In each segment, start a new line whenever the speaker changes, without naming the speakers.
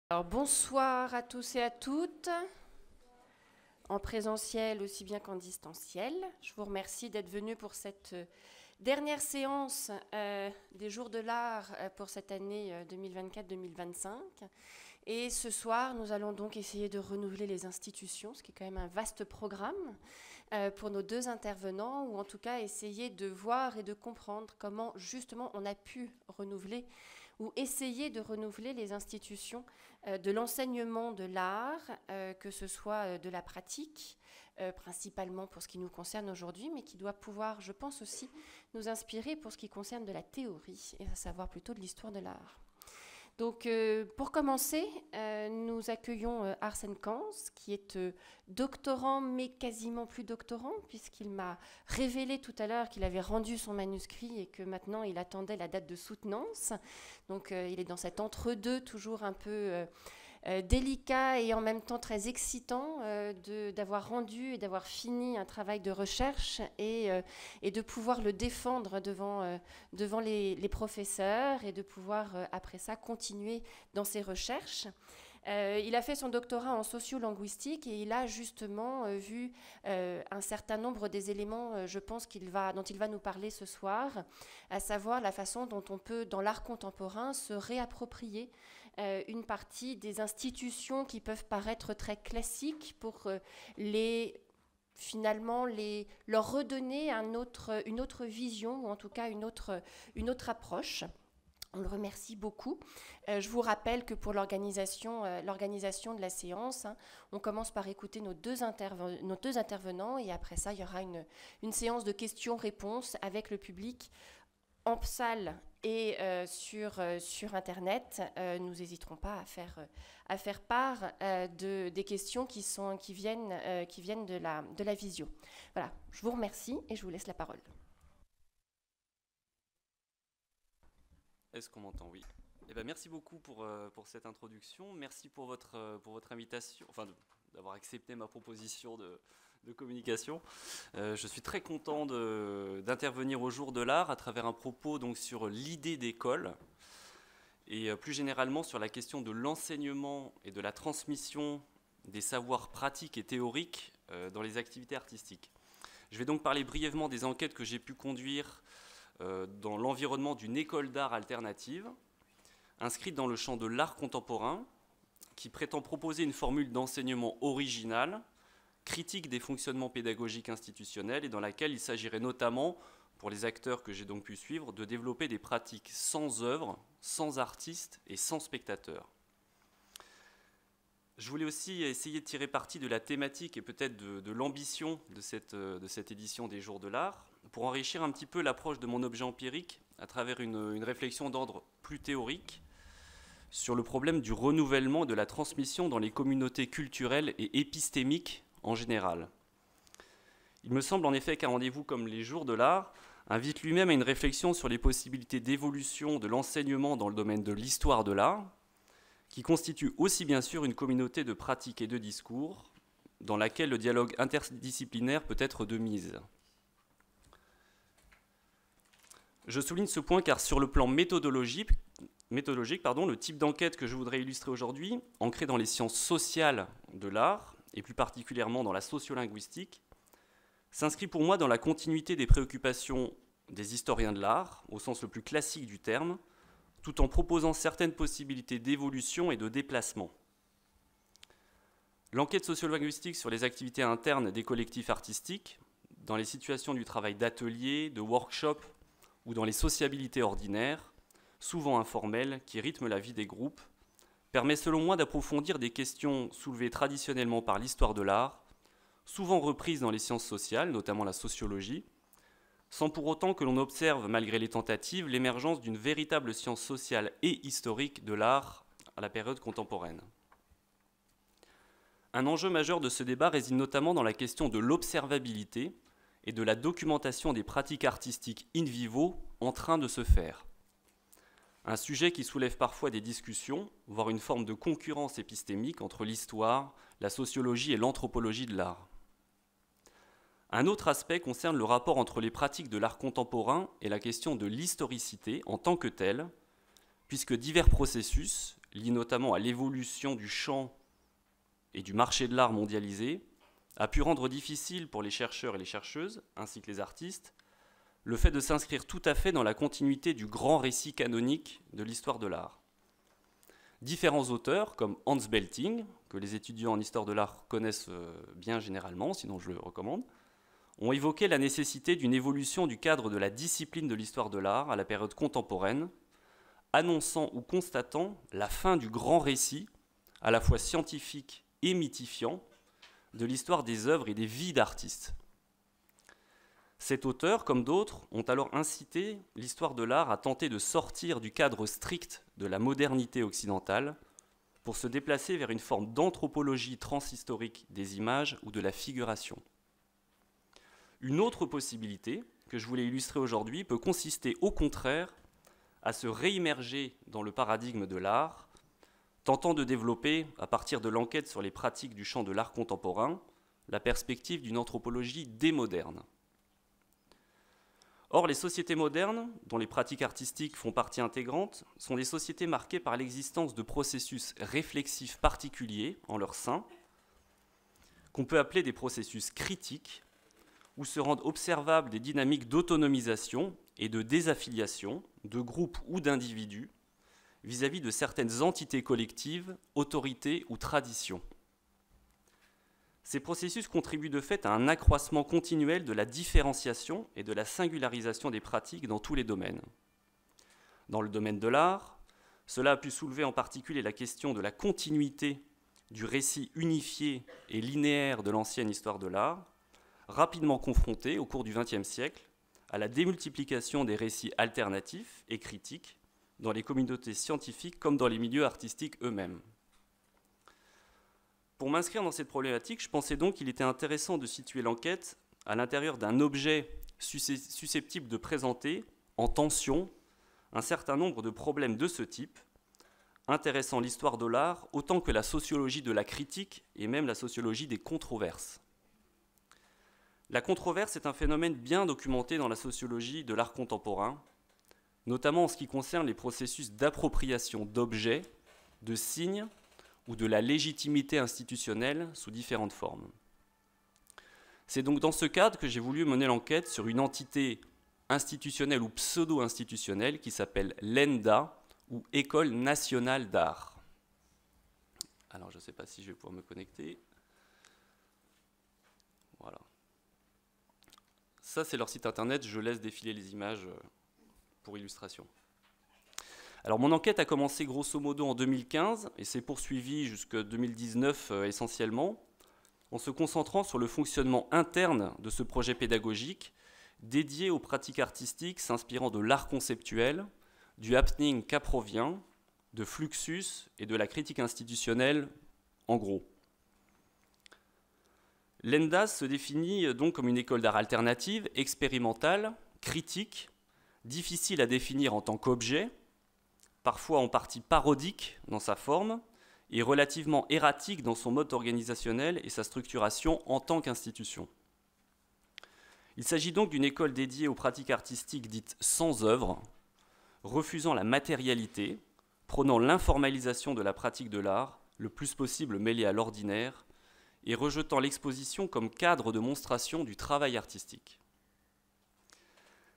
Alors, bonsoir à tous et à toutes, en présentiel aussi bien qu'en distanciel. Je vous remercie d'être venus pour cette dernière séance des Jours de l'Art pour cette année 2024-2025. Et ce soir, nous allons donc essayer de renouveler les institutions, ce qui est quand même un vaste programme pour nos deux intervenants, ou en tout cas essayer de voir et de comprendre comment justement on a pu renouveler ou essayer de renouveler les institutions de l'enseignement de l'art, que ce soit de la pratique, principalement pour ce qui nous concerne aujourd'hui, mais qui doit pouvoir, je pense aussi, nous inspirer pour ce qui concerne de la théorie, et à savoir plutôt de l'histoire de l'art. Donc, pour commencer, nous accueillons Arsène Kans, qui est doctorant, mais quasiment plus doctorant, puisqu'il m'a révélé tout à l'heure qu'il avait rendu son manuscrit et que maintenant il attendait la date de soutenance. Donc, il est dans cet entre-deux, toujours un peu délicat et en même temps très excitant d'avoir rendu et d'avoir fini un travail de recherche et de pouvoir le défendre devant les professeurs et de pouvoir après ça continuer dans ses recherches. Il a fait son doctorat en sociolinguistique et il a justement vu un certain nombre des éléments, je pense, dont il va nous parler ce soir, à savoir la façon dont on peut, dans l'art contemporain, se réapproprier une partie des institutions qui peuvent paraître très classiques pour leur redonner une autre vision, ou en tout cas une autre approche. On le remercie beaucoup. Je vous rappelle que pour l'organisation de la séance, on commence par écouter nos deux intervenants et après ça, il y aura une séance de questions-réponses avec le public en salle et sur Internet. Nous n'hésiterons pas à faire part des questions qui viennent de la visio. Voilà, je vous remercie et je vous laisse la parole.
Est-ce qu'on m'entend? Oui. Eh ben, merci beaucoup pour cette introduction. Merci pour votre invitation, enfin d'avoir accepté ma proposition de communication. Je suis très content d'intervenir au Jour de l'Art à travers un propos donc, sur l'idée d'école et plus généralement sur la question de l'enseignement et de la transmission des savoirs pratiques et théoriques dans les activités artistiques. Je vais donc parler brièvement des enquêtes que j'ai pu conduire dans l'environnement d'une école d'art alternative, inscrite dans le champ de l'art contemporain, qui prétend proposer une formule d'enseignement originale, critique des fonctionnements pédagogiques institutionnels, et dans laquelle il s'agirait notamment, pour les acteurs que j'ai donc pu suivre, de développer des pratiques sans œuvre, sans artiste et sans spectateur. Je voulais aussi essayer de tirer parti de la thématique et peut-être de l'ambition de cette édition des Jours de l'Art, pour enrichir un petit peu l'approche de mon objet empirique à travers une réflexion d'ordre plus théorique sur le problème du renouvellement et de la transmission dans les communautés culturelles et épistémiques en général. Il me semble en effet qu'un rendez-vous comme les Jours de l'Art invite lui-même à une réflexion sur les possibilités d'évolution de l'enseignement dans le domaine de l'histoire de l'art, qui constitue aussi bien sûr une communauté de pratiques et de discours dans laquelle le dialogue interdisciplinaire peut être de mise. Je souligne ce point car sur le plan méthodologique, le type d'enquête que je voudrais illustrer aujourd'hui, ancré dans les sciences sociales de l'art, et plus particulièrement dans la sociolinguistique, s'inscrit pour moi dans la continuité des préoccupations des historiens de l'art, au sens le plus classique du terme, tout en proposant certaines possibilités d'évolution et de déplacement. L'enquête sociolinguistique sur les activités internes des collectifs artistiques, dans les situations du travail d'atelier, de workshop, ou dans les sociabilités ordinaires, souvent informelles, qui rythment la vie des groupes, permet selon moi d'approfondir des questions soulevées traditionnellement par l'histoire de l'art, souvent reprises dans les sciences sociales, notamment la sociologie, sans pour autant que l'on observe, malgré les tentatives, l'émergence d'une véritable science sociale et historique de l'art à la période contemporaine. Un enjeu majeur de ce débat réside notamment dans la question de l'observabilité et de la documentation des pratiques artistiques in vivo en train de se faire. Un sujet qui soulève parfois des discussions, voire une forme de concurrence épistémique entre l'histoire, la sociologie et l'anthropologie de l'art. Un autre aspect concerne le rapport entre les pratiques de l'art contemporain et la question de l'historicité en tant que telle, puisque divers processus, lié notamment à l'évolution du champ et du marché de l'art mondialisé, a pu rendre difficile pour les chercheurs et les chercheuses, ainsi que les artistes, le fait de s'inscrire tout à fait dans la continuité du grand récit canonique de l'histoire de l'art. Différents auteurs, comme Hans Belting, que les étudiants en histoire de l'art connaissent bien généralement, sinon je le recommande, ont évoqué la nécessité d'une évolution du cadre de la discipline de l'histoire de l'art à la période contemporaine, annonçant ou constatant la fin du grand récit, à la fois scientifique et mythifiant, de l'histoire des œuvres et des vies d'artistes. Cet auteur, comme d'autres, ont alors incité l'histoire de l'art à tenter de sortir du cadre strict de la modernité occidentale pour se déplacer vers une forme d'anthropologie transhistorique des images ou de la figuration. Une autre possibilité, que je voulais illustrer aujourd'hui, peut consister au contraire à se réimmerger dans le paradigme de l'art, tentant de développer, à partir de l'enquête sur les pratiques du champ de l'art contemporain, la perspective d'une anthropologie démoderne. Or, les sociétés modernes, dont les pratiques artistiques font partie intégrante, sont des sociétés marquées par l'existence de processus réflexifs particuliers en leur sein, qu'on peut appeler des processus critiques, où se rendent observables des dynamiques d'autonomisation et de désaffiliation de groupes ou d'individus vis-à-vis de certaines entités collectives, autorités ou traditions. Ces processus contribuent de fait à un accroissement continuel de la différenciation et de la singularisation des pratiques dans tous les domaines. Dans le domaine de l'art, cela a pu soulever en particulier la question de la continuité du récit unifié et linéaire de l'ancienne histoire de l'art, rapidement confrontée au cours du XXe siècle à la démultiplication des récits alternatifs et critiques dans les communautés scientifiques comme dans les milieux artistiques eux-mêmes. Pour m'inscrire dans cette problématique, je pensais donc qu'il était intéressant de situer l'enquête à l'intérieur d'un objet susceptible de présenter, en tension, un certain nombre de problèmes de ce type, intéressant l'histoire de l'art autant que la sociologie de la critique et même la sociologie des controverses. La controverse est un phénomène bien documenté dans la sociologie de l'art contemporain, notamment en ce qui concerne les processus d'appropriation d'objets, de signes ou de la légitimité institutionnelle sous différentes formes. C'est donc dans ce cadre que j'ai voulu mener l'enquête sur une entité institutionnelle ou pseudo-institutionnelle qui s'appelle l'ENDA, ou École nationale d'art. Alors je ne sais pas si je vais pouvoir me connecter. Voilà. Ça c'est leur site internet, je laisse défiler les images pour illustration. Alors mon enquête a commencé grosso modo en 2015 et s'est poursuivie jusqu'en 2019 essentiellement, en se concentrant sur le fonctionnement interne de ce projet pédagogique dédié aux pratiques artistiques s'inspirant de l'art conceptuel, du happening caprovien, de Fluxus et de la critique institutionnelle en gros. L'ENDA se définit donc comme une école d'art alternative, expérimentale, critique, difficile à définir en tant qu'objet, parfois en partie parodique dans sa forme, et relativement erratique dans son mode organisationnel et sa structuration en tant qu'institution. Il s'agit donc d'une école dédiée aux pratiques artistiques dites sans œuvre, refusant la matérialité, prônant l'informalisation de la pratique de l'art, le plus possible mêlée à l'ordinaire, et rejetant l'exposition comme cadre de monstration du travail artistique.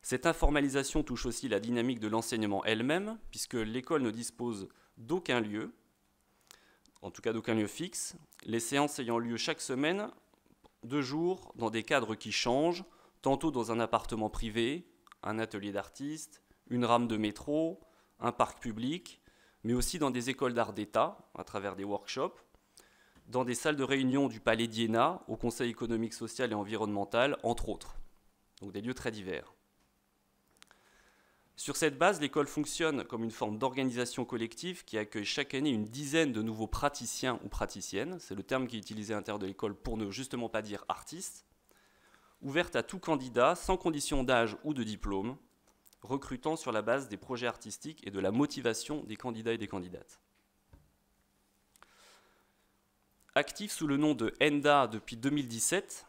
Cette informalisation touche aussi la dynamique de l'enseignement elle-même, puisque l'école ne dispose d'aucun lieu, en tout cas d'aucun lieu fixe, les séances ayant lieu chaque semaine, 2 jours, dans des cadres qui changent, tantôt dans un appartement privé, un atelier d'artiste, une rame de métro, un parc public, mais aussi dans des écoles d'art d'État, à travers des workshops, dans des salles de réunion du Palais d'Iéna, au Conseil économique, social et environnemental, entre autres. Donc des lieux très divers. Sur cette base, l'école fonctionne comme une forme d'organisation collective qui accueille chaque année une dizaine de nouveaux praticiens ou praticiennes, c'est le terme qui est utilisé à l'intérieur de l'école pour ne justement pas dire artistes, ouverte à tout candidat sans condition d'âge ou de diplôme, recrutant sur la base des projets artistiques et de la motivation des candidats et des candidates. Active sous le nom de ENDA depuis 2017,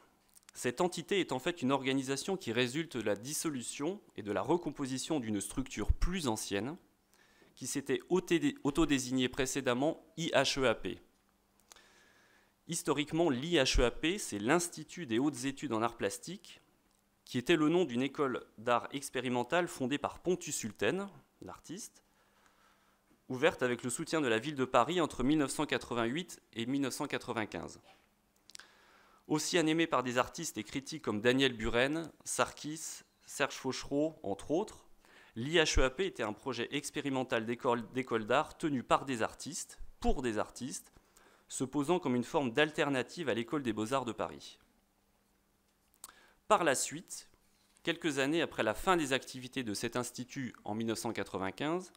cette entité est en fait une organisation qui résulte de la dissolution et de la recomposition d'une structure plus ancienne, qui s'était autodésigné précédemment IHEAP. Historiquement, l'IHEAP, c'est l'Institut des hautes études en arts plastiques, qui était le nom d'une école d'art expérimental fondée par Pontus Sulten, l'artiste, ouverte avec le soutien de la ville de Paris entre 1988 et 1995. Aussi animée par des artistes et critiques comme Daniel Buren, Sarkis, Serge Fauchereau, entre autres, l'IHEAP était un projet expérimental d'école d'art tenu par des artistes, pour des artistes, se posant comme une forme d'alternative à l'école des beaux-arts de Paris. Par la suite, quelques années après la fin des activités de cet institut en 1995,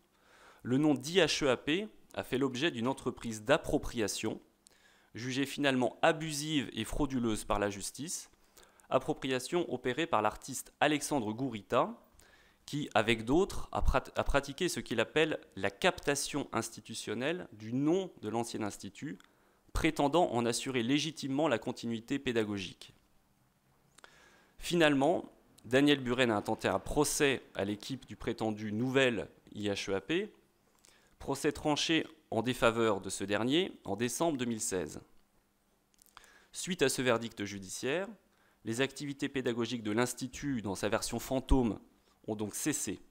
le nom d'IHEAP a fait l'objet d'une entreprise d'appropriation, jugée finalement abusive et frauduleuse par la justice, appropriation opérée par l'artiste Alexandre Gourita, qui, avec d'autres, a pratiqué ce qu'il appelle la captation institutionnelle du nom de l'ancien institut, prétendant en assurer légitimement la continuité pédagogique. Finalement, Daniel Buren a intenté un procès à l'équipe du prétendu nouvel IHEAP, procès tranché en défaveur de ce dernier en décembre 2016. Suite à ce verdict judiciaire, les activités pédagogiques de l'Institut, dans sa version fantôme, ont donc cessé.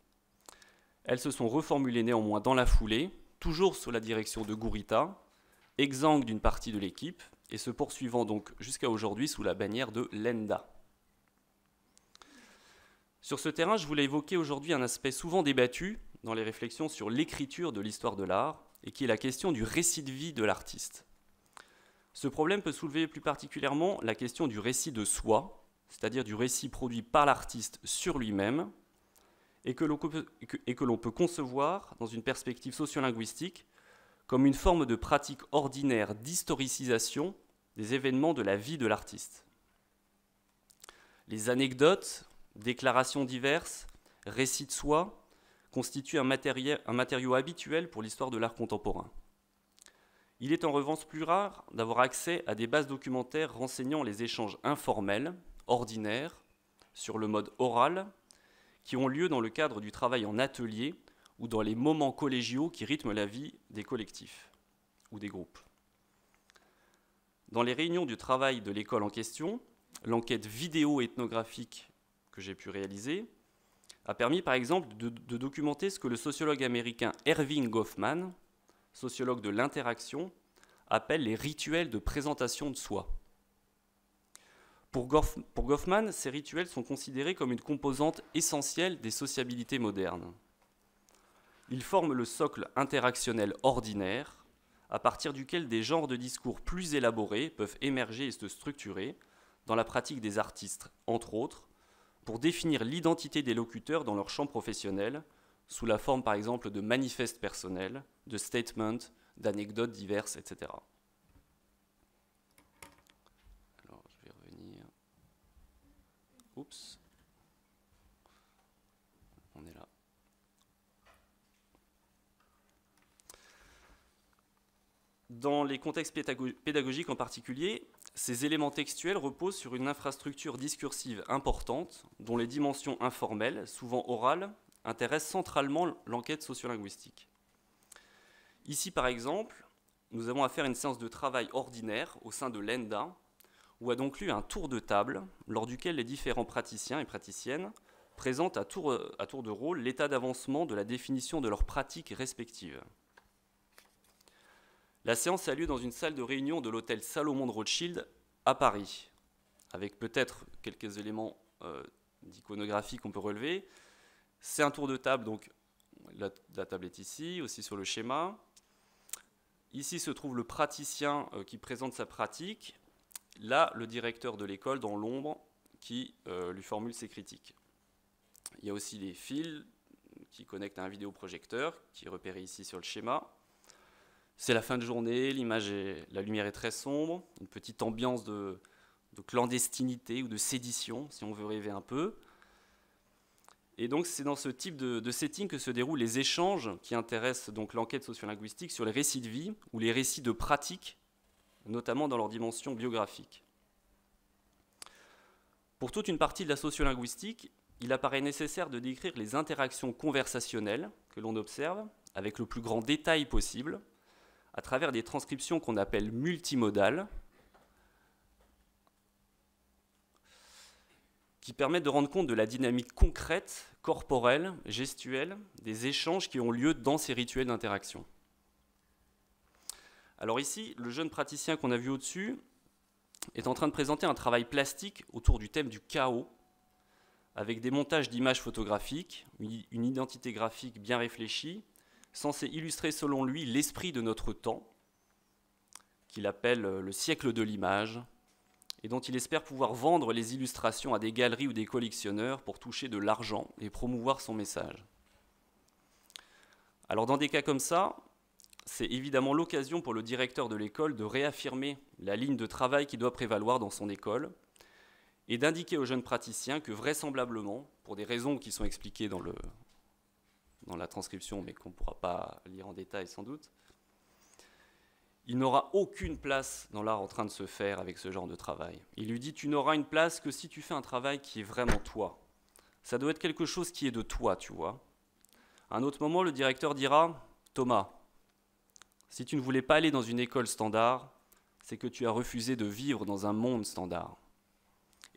Elles se sont reformulées néanmoins dans la foulée, toujours sous la direction de Gourita, exsangue d'une partie de l'équipe, et se poursuivant donc jusqu'à aujourd'hui sous la bannière de l'ENDA. Sur ce terrain, je voulais évoquer aujourd'hui un aspect souvent débattu dans les réflexions sur l'écriture de l'histoire de l'art, et qui est la question du récit de vie de l'artiste. Ce problème peut soulever plus particulièrement la question du récit de soi, c'est-à-dire du récit produit par l'artiste sur lui-même, et que l'on peut concevoir dans une perspective sociolinguistique comme une forme de pratique ordinaire d'historicisation des événements de la vie de l'artiste. Les anecdotes, déclarations diverses, récits de soi constituent un matériau habituel pour l'histoire de l'art contemporain. Il est en revanche plus rare d'avoir accès à des bases documentaires renseignant les échanges informels, ordinaires, sur le mode oral, qui ont lieu dans le cadre du travail en atelier ou dans les moments collégiaux qui rythment la vie des collectifs ou des groupes. Dans les réunions du travail de l'école en question, l'enquête vidéo-ethnographique que j'ai pu réaliser a permis par exemple de documenter ce que le sociologue américain Erving Goffman, sociologue de l'interaction, appelle les rituels de présentation de soi. Pour Goffman, ces rituels sont considérés comme une composante essentielle des sociabilités modernes. Ils forment le socle interactionnel ordinaire, à partir duquel des genres de discours plus élaborés peuvent émerger et se structurer dans la pratique des artistes, entre autres, pour définir l'identité des locuteurs dans leur champ professionnel, sous la forme par exemple de manifestes personnels, de statements, d'anecdotes diverses, etc. Alors, je vais revenir. Oups. On est là. Dans les contextes pédagogiques en particulier, ces éléments textuels reposent sur une infrastructure discursive importante, dont les dimensions informelles, souvent orales, intéressent centralement l'enquête sociolinguistique. Ici, par exemple, nous avons affaire à une séance de travail ordinaire au sein de l'ENDA, où a donc lieu un tour de table, lors duquel les différents praticiens et praticiennes présentent à tour de rôle l'état d'avancement de la définition de leurs pratiques respectives. La séance a lieu dans une salle de réunion de l'hôtel Salomon de Rothschild à Paris, avec peut-être quelques éléments d'iconographie qu'on peut relever. C'est un tour de table, donc la table est ici, aussi sur le schéma. Ici se trouve le praticien qui présente sa pratique. Là, le directeur de l'école dans l'ombre qui lui formule ses critiques. Il y a aussi les fils qui connectent à un vidéoprojecteur qui est repéré ici sur le schéma. C'est la fin de journée, la lumière est très sombre, une petite ambiance de clandestinité ou de sédition, si on veut rêver un peu. Et donc c'est dans ce type de setting que se déroulent les échanges qui intéressent donc l'enquête sociolinguistique sur les récits de vie ou les récits de pratique, notamment dans leur dimension biographique. Pour toute une partie de la sociolinguistique, il apparaît nécessaire de décrire les interactions conversationnelles que l'on observe avec le plus grand détail possible, à travers des transcriptions qu'on appelle multimodales, qui permettent de rendre compte de la dynamique concrète, corporelle, gestuelle, des échanges qui ont lieu dans ces rituels d'interaction. Alors ici, le jeune praticien qu'on a vu au-dessus est en train de présenter un travail plastique autour du thème du chaos, avec des montages d'images photographiques, une identité graphique bien réfléchie, censée illustrer selon lui l'esprit de notre temps, qu'il appelle le siècle de l'image, et dont il espère pouvoir vendre les illustrations à des galeries ou des collectionneurs pour toucher de l'argent et promouvoir son message. Alors dans des cas comme ça, c'est évidemment l'occasion pour le directeur de l'école de réaffirmer la ligne de travail qui doit prévaloir dans son école et d'indiquer aux jeunes praticiens que vraisemblablement, pour des raisons qui sont expliquées dans la transcription mais qu'on ne pourra pas lire en détail sans doute, il n'aura aucune place dans l'art en train de se faire avec ce genre de travail. Il lui dit « tu n'auras une place que si tu fais un travail qui est vraiment toi. Ça doit être quelque chose qui est de toi, tu vois. » À un autre moment, le directeur dira « Thomas, si tu ne voulais pas aller dans une école standard, c'est que tu as refusé de vivre dans un monde standard. »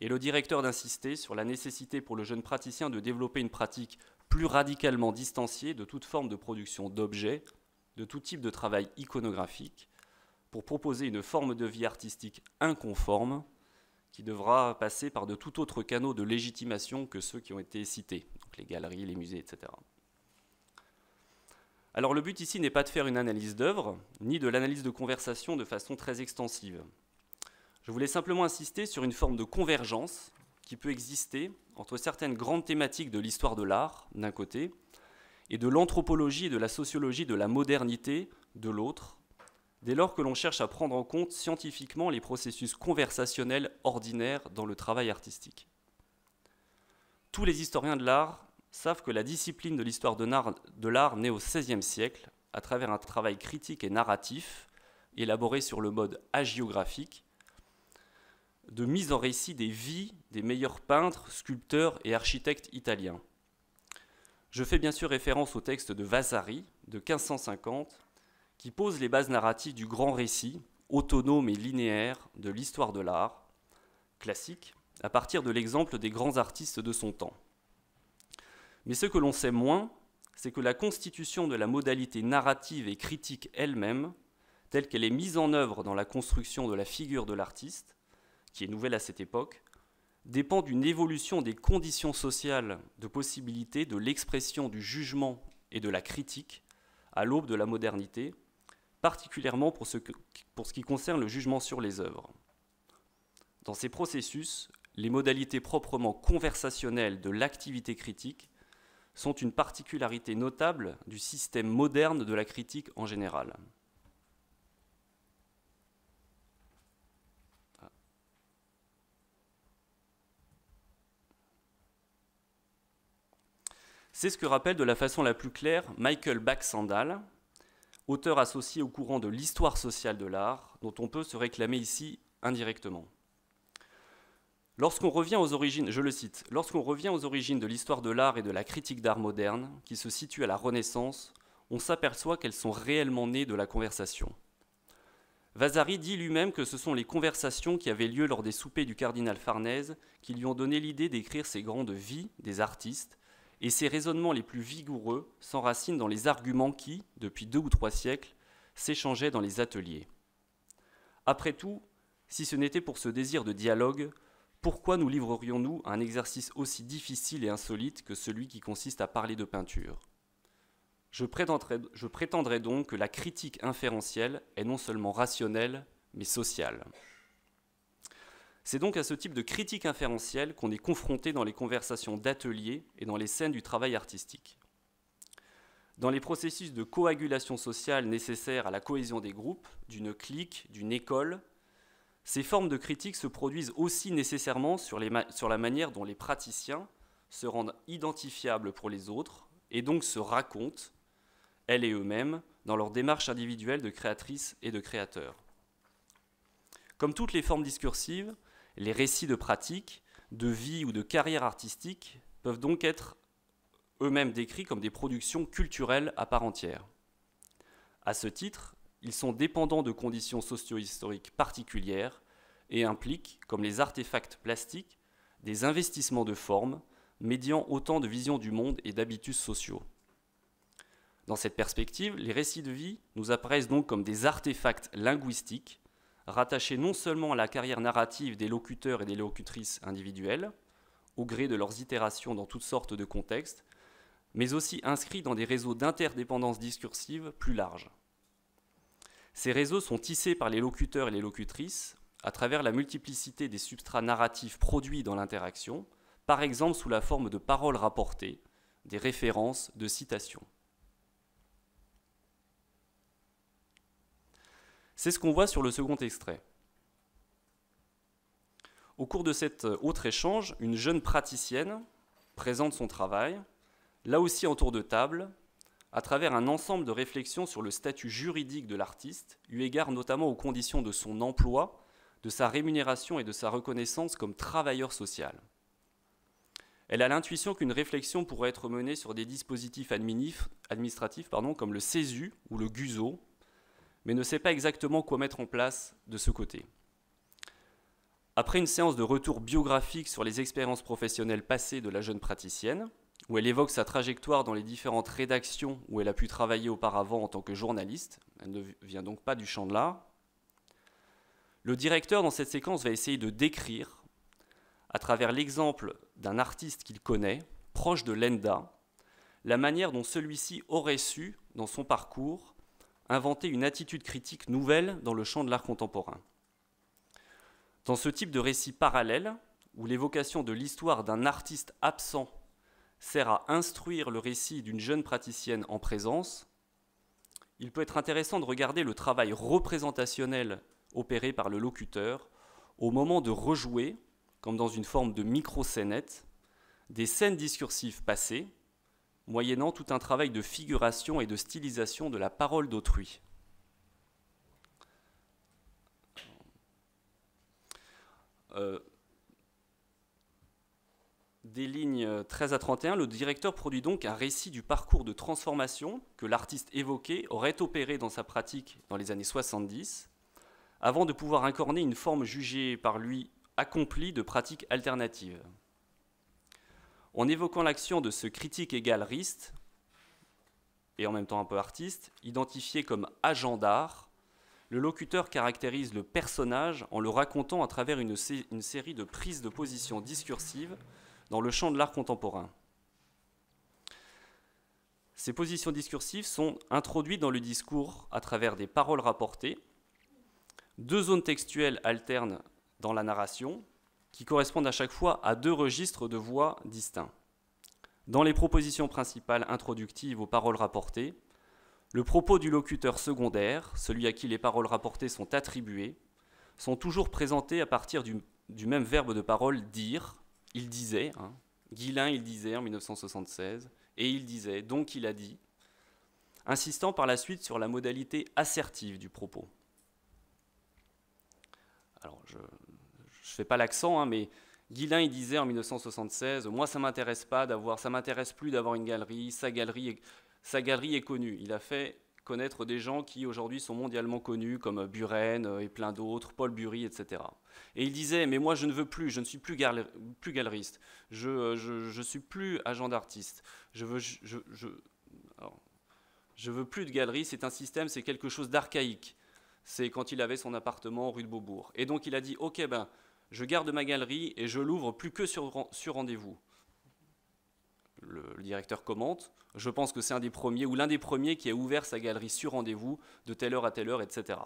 Et le directeur d'insister sur la nécessité pour le jeune praticien de développer une pratique plus radicalement distanciée de toute forme de production d'objets, de tout type de travail iconographique, pour proposer une forme de vie artistique inconforme qui devra passer par de tout autre canaux de légitimation que ceux qui ont été cités, donc les galeries, les musées, etc. Alors le but ici n'est pas de faire une analyse d'œuvre, ni de l'analyse de conversation de façon très extensive. Je voulais simplement insister sur une forme de convergence qui peut exister entre certaines grandes thématiques de l'histoire de l'art, d'un côté, et de l'anthropologie et de la sociologie de la modernité, de l'autre, dès lors que l'on cherche à prendre en compte scientifiquement les processus conversationnels ordinaires dans le travail artistique. Tous les historiens de l'art savent que la discipline de l'histoire de l'art naît au XVIe siècle à travers un travail critique et narratif élaboré sur le mode hagiographique, de mise en récit des vies des meilleurs peintres, sculpteurs et architectes italiens. Je fais bien sûr référence au texte de Vasari de 1550 qui pose les bases narratives du grand récit, autonome et linéaire de l'histoire de l'art, classique, à partir de l'exemple des grands artistes de son temps. Mais ce que l'on sait moins, c'est que la constitution de la modalité narrative et critique elle-même, telle qu'elle est mise en œuvre dans la construction de la figure de l'artiste, qui est nouvelle à cette époque, dépend d'une évolution des conditions sociales de possibilité de l'expression du jugement et de la critique à l'aube de la modernité, particulièrement pour ce qui concerne le jugement sur les œuvres. Dans ces processus, les modalités proprement conversationnelles de l'activité critique sont une particularité notable du système moderne de la critique en général. C'est ce que rappelle de la façon la plus claire Michael Baxandall, auteur associé au courant de l'histoire sociale de l'art, dont on peut se réclamer ici indirectement. Lorsqu'on revient aux origines, je le cite, « Lorsqu'on revient aux origines de l'histoire de l'art et de la critique d'art moderne, qui se situent à la Renaissance, on s'aperçoit qu'elles sont réellement nées de la conversation. » Vasari dit lui-même que ce sont les conversations qui avaient lieu lors des soupers du cardinal Farnèse qui lui ont donné l'idée d'écrire ces grandes vies des artistes, et ces raisonnements les plus vigoureux s'enracinent dans les arguments qui, depuis 2 ou 3 siècles, s'échangeaient dans les ateliers. Après tout, si ce n'était pour ce désir de dialogue, pourquoi nous livrerions-nous à un exercice aussi difficile et insolite que celui qui consiste à parler de peinture ? Je prétendrai donc que la critique inférentielle est non seulement rationnelle, mais sociale. C'est donc à ce type de critique inférentielle qu'on est confronté dans les conversations d'atelier et dans les scènes du travail artistique. Dans les processus de coagulation sociale nécessaires à la cohésion des groupes, d'une clique, d'une école, ces formes de critique se produisent aussi nécessairement sur la manière dont les praticiens se rendent identifiables pour les autres et donc se racontent, elles et eux-mêmes, dans leur démarche individuelle de créatrices et de créateurs. Comme toutes les formes discursives, les récits de pratique, de vie ou de carrière artistique peuvent donc être eux-mêmes décrits comme des productions culturelles à part entière. À ce titre, ils sont dépendants de conditions socio-historiques particulières et impliquent, comme les artefacts plastiques, des investissements de forme, médiant autant de visions du monde et d'habitus sociaux. Dans cette perspective, les récits de vie nous apparaissent donc comme des artefacts linguistiques, rattachés non seulement à la carrière narrative des locuteurs et des locutrices individuels, au gré de leurs itérations dans toutes sortes de contextes, mais aussi inscrits dans des réseaux d'interdépendance discursive plus larges. Ces réseaux sont tissés par les locuteurs et les locutrices à travers la multiplicité des substrats narratifs produits dans l'interaction, par exemple sous la forme de paroles rapportées, des références, de citations. C'est ce qu'on voit sur le second extrait. Au cours de cet autre échange, une jeune praticienne présente son travail, là aussi en tour de table, à travers un ensemble de réflexions sur le statut juridique de l'artiste, eu égard notamment aux conditions de son emploi, de sa rémunération et de sa reconnaissance comme travailleur social. Elle a l'intuition qu'une réflexion pourrait être menée sur des dispositifs administratifs comme le CESU ou le GUSO, mais ne sait pas exactement quoi mettre en place de ce côté. Après une séance de retour biographique sur les expériences professionnelles passées de la jeune praticienne, où elle évoque sa trajectoire dans les différentes rédactions où elle a pu travailler auparavant en tant que journaliste, elle ne vient donc pas du champ de l'art, le directeur dans cette séquence va essayer de décrire, à travers l'exemple d'un artiste qu'il connaît, proche de Lenda, la manière dont celui-ci aurait su, dans son parcours, inventer une attitude critique nouvelle dans le champ de l'art contemporain. Dans ce type de récit parallèle, où l'évocation de l'histoire d'un artiste absent sert à instruire le récit d'une jeune praticienne en présence, il peut être intéressant de regarder le travail représentationnel opéré par le locuteur au moment de rejouer, comme dans une forme de micro-scénette, des scènes discursives passées, moyennant tout un travail de figuration et de stylisation de la parole d'autrui. Des lignes 13 à 31, le directeur produit donc un récit du parcours de transformation que l'artiste évoqué aurait opéré dans sa pratique dans les années 70, avant de pouvoir incarner une forme jugée par lui accomplie de pratique alternative. En évoquant l'action de ce critique et galeriste, et en même temps un peu artiste, identifié comme agent d'art, le locuteur caractérise le personnage en le racontant à travers une série de prises de position discursives dans le champ de l'art contemporain. Ces positions discursives sont introduites dans le discours à travers des paroles rapportées, deux zones textuelles alternes dans la narration, qui correspondent à chaque fois à deux registres de voix distincts. Dans les propositions principales introductives aux paroles rapportées, le propos du locuteur secondaire, celui à qui les paroles rapportées sont attribuées, sont toujours présentés à partir du même verbe de parole « dire », il disait, Guillain il disait en 1976, et il disait, donc il a dit, insistant par la suite sur la modalité assertive du propos. Alors, je ne fais pas l'accent, mais Guillain il disait en 1976, moi ça m'intéresse plus d'avoir une galerie, sa galerie est connue. Il a fait connaître des gens qui aujourd'hui sont mondialement connus comme Buren et plein d'autres, Paul Bury, etc. Et il disait, mais moi je ne suis plus galeriste, je suis plus agent d'artiste, je veux plus de galerie, c'est un système, c'est quelque chose d'archaïque. C'est quand il avait son appartement rue de Beaubourg. Et donc il a dit, ok, je garde ma galerie et je l'ouvre plus que sur rendez-vous. Le directeur commente, je pense que c'est un des premiers, ou l'un des premiers qui a ouvert sa galerie sur rendez-vous, de telle heure à telle heure, etc.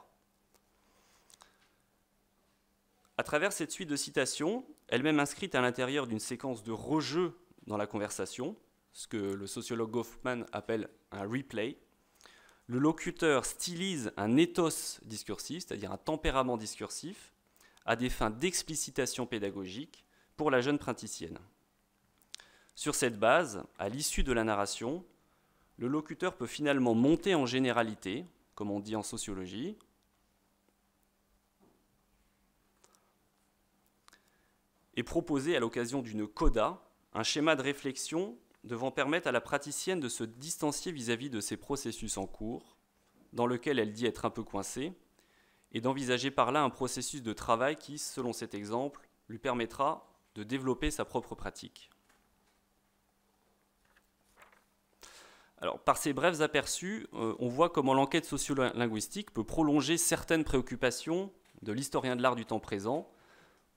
À travers cette suite de citations, elle-même inscrite à l'intérieur d'une séquence de rejeu dans la conversation, ce que le sociologue Goffman appelle un replay, le locuteur stylise un ethos discursif, c'est-à-dire un tempérament discursif, à des fins d'explicitation pédagogique pour la jeune praticienne. Sur cette base, à l'issue de la narration, le locuteur peut finalement monter en généralité, comme on dit en sociologie, et proposer à l'occasion d'une coda un schéma de réflexion devant permettre à la praticienne de se distancier vis-à-vis de ces processus en cours, dans lequel elle dit être un peu coincée, et d'envisager par là un processus de travail qui, selon cet exemple, lui permettra de développer sa propre pratique. Alors, par ces brefs aperçus, on voit comment l'enquête sociolinguistique peut prolonger certaines préoccupations de l'historien de l'art du temps présent,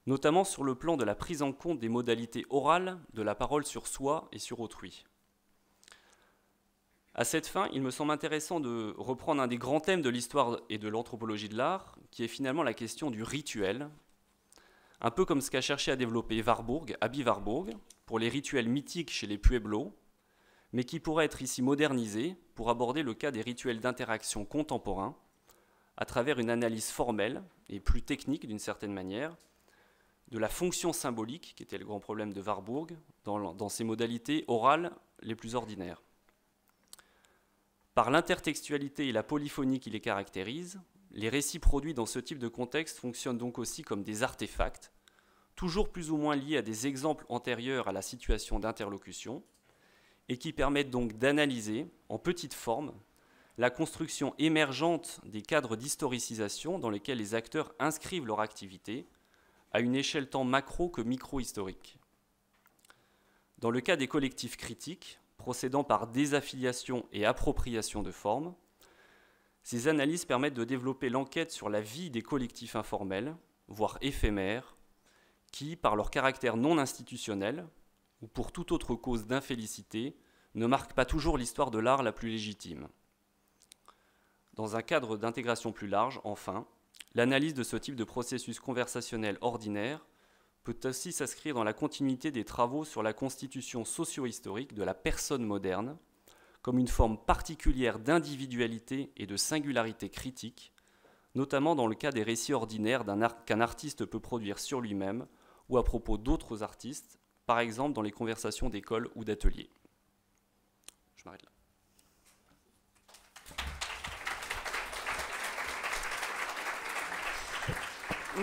notamment sur le plan de la prise en compte des modalités orales de la parole sur soi et sur autrui. À cette fin, il me semble intéressant de reprendre un des grands thèmes de l'histoire et de l'anthropologie de l'art, qui est finalement la question du rituel, un peu comme ce qu'a cherché à développer Aby Warburg, pour les rituels mythiques chez les Pueblos, mais qui pourrait être ici modernisé pour aborder le cas des rituels d'interaction contemporains, à travers une analyse formelle et plus technique d'une certaine manière, de la fonction symbolique, qui était le grand problème de Warburg, dans ses modalités orales les plus ordinaires. Par l'intertextualité et la polyphonie qui les caractérisent, les récits produits dans ce type de contexte fonctionnent donc aussi comme des artefacts, toujours plus ou moins liés à des exemples antérieurs à la situation d'interlocution, et qui permettent donc d'analyser, en petite forme, la construction émergente des cadres d'historicisation dans lesquels les acteurs inscrivent leur activité, à une échelle tant macro que micro-historique. Dans le cas des collectifs critiques, procédant par désaffiliation et appropriation de formes, ces analyses permettent de développer l'enquête sur la vie des collectifs informels, voire éphémères, qui, par leur caractère non institutionnel, ou pour toute autre cause d'infélicité, ne marquent pas toujours l'histoire de l'art la plus légitime. Dans un cadre d'intégration plus large, enfin, l'analyse de ce type de processus conversationnel ordinaire peut aussi s'inscrire dans la continuité des travaux sur la constitution socio-historique de la personne moderne, comme une forme particulière d'individualité et de singularité critique, notamment dans le cas des récits ordinaires qu'un artiste peut produire sur lui-même ou à propos d'autres artistes, par exemple dans les conversations d'école ou d'atelier. Je m'arrête là.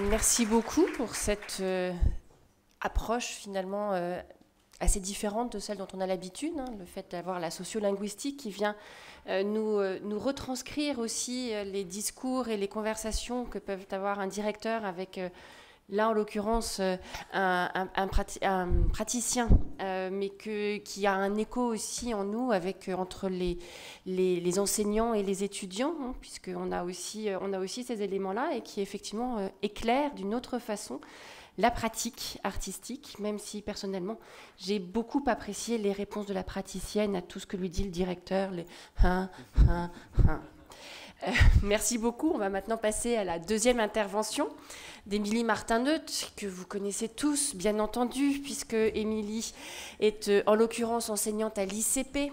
Merci beaucoup pour cette approche finalement assez différente de celle dont on a l'habitude, hein, le fait d'avoir la sociolinguistique qui vient nous retranscrire aussi les discours et les conversations que peuvent avoir un directeur avec, là en l'occurrence, un praticien, mais qui a un écho aussi en nous entre les enseignants et les étudiants, hein, puisqu'on a aussi ces éléments-là et qui effectivement éclairent d'une autre façon la pratique artistique, même si personnellement j'ai beaucoup apprécié les réponses de la praticienne à tout ce que lui dit le directeur, les merci beaucoup. On va maintenant passer à la deuxième intervention d'Émilie Martin-Neut, que vous connaissez tous, bien entendu, puisque Émilie est en l'occurrence enseignante à l'ICP.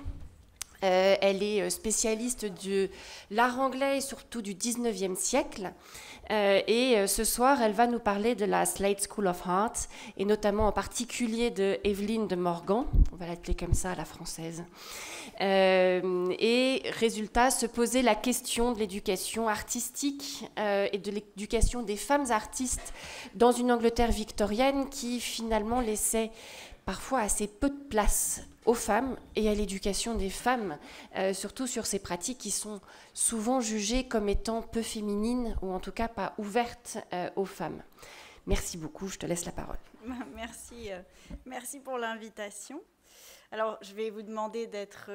Elle est spécialiste de l'art anglais et surtout du 19e siècle. Et ce soir, elle va nous parler de la Slade School of Art, et notamment en particulier de Evelyne de Morgan, on va l'appeler comme ça à la française. Et résultat, se poser la question de l'éducation artistique et de l'éducation des femmes artistes dans une Angleterre victorienne qui finalement laissait parfois assez peu de place aux femmes et à l'éducation des femmes, surtout sur ces pratiques qui sont souvent jugées comme étant peu féminines ou en tout cas pas ouvertes aux femmes. Merci beaucoup, je te laisse la parole.
Merci pour l'invitation. Alors, je vais vous demander d'être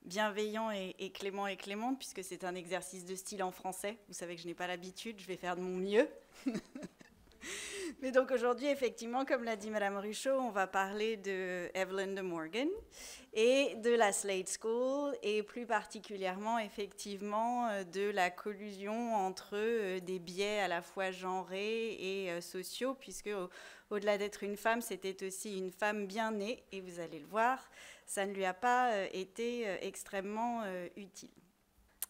bienveillant et clément et clémente, puisque c'est un exercice de style en français. Vous savez que je n'ai pas l'habitude, je vais faire de mon mieux. Mais donc aujourd'hui, effectivement, comme l'a dit Madame Ruchot, on va parler de Evelyn de Morgan et de la Slade School, et plus particulièrement, effectivement, de la collusion entre des biais à la fois genrés et sociaux, puisque au-delà d'être une femme, c'était aussi une femme bien née, et vous allez le voir, ça ne lui a pas été extrêmement utile.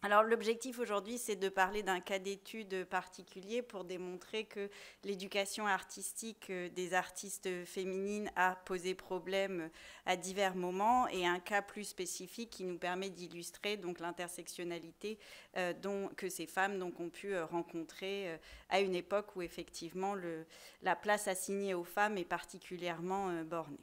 Alors l'objectif aujourd'hui, c'est de parler d'un cas d'étude particulier pour démontrer que l'éducation artistique des artistes féminines a posé problème à divers moments, et un cas plus spécifique qui nous permet d'illustrer donc l'intersectionnalité que ces femmes donc, ont pu rencontrer à une époque où effectivement la place assignée aux femmes est particulièrement bornée.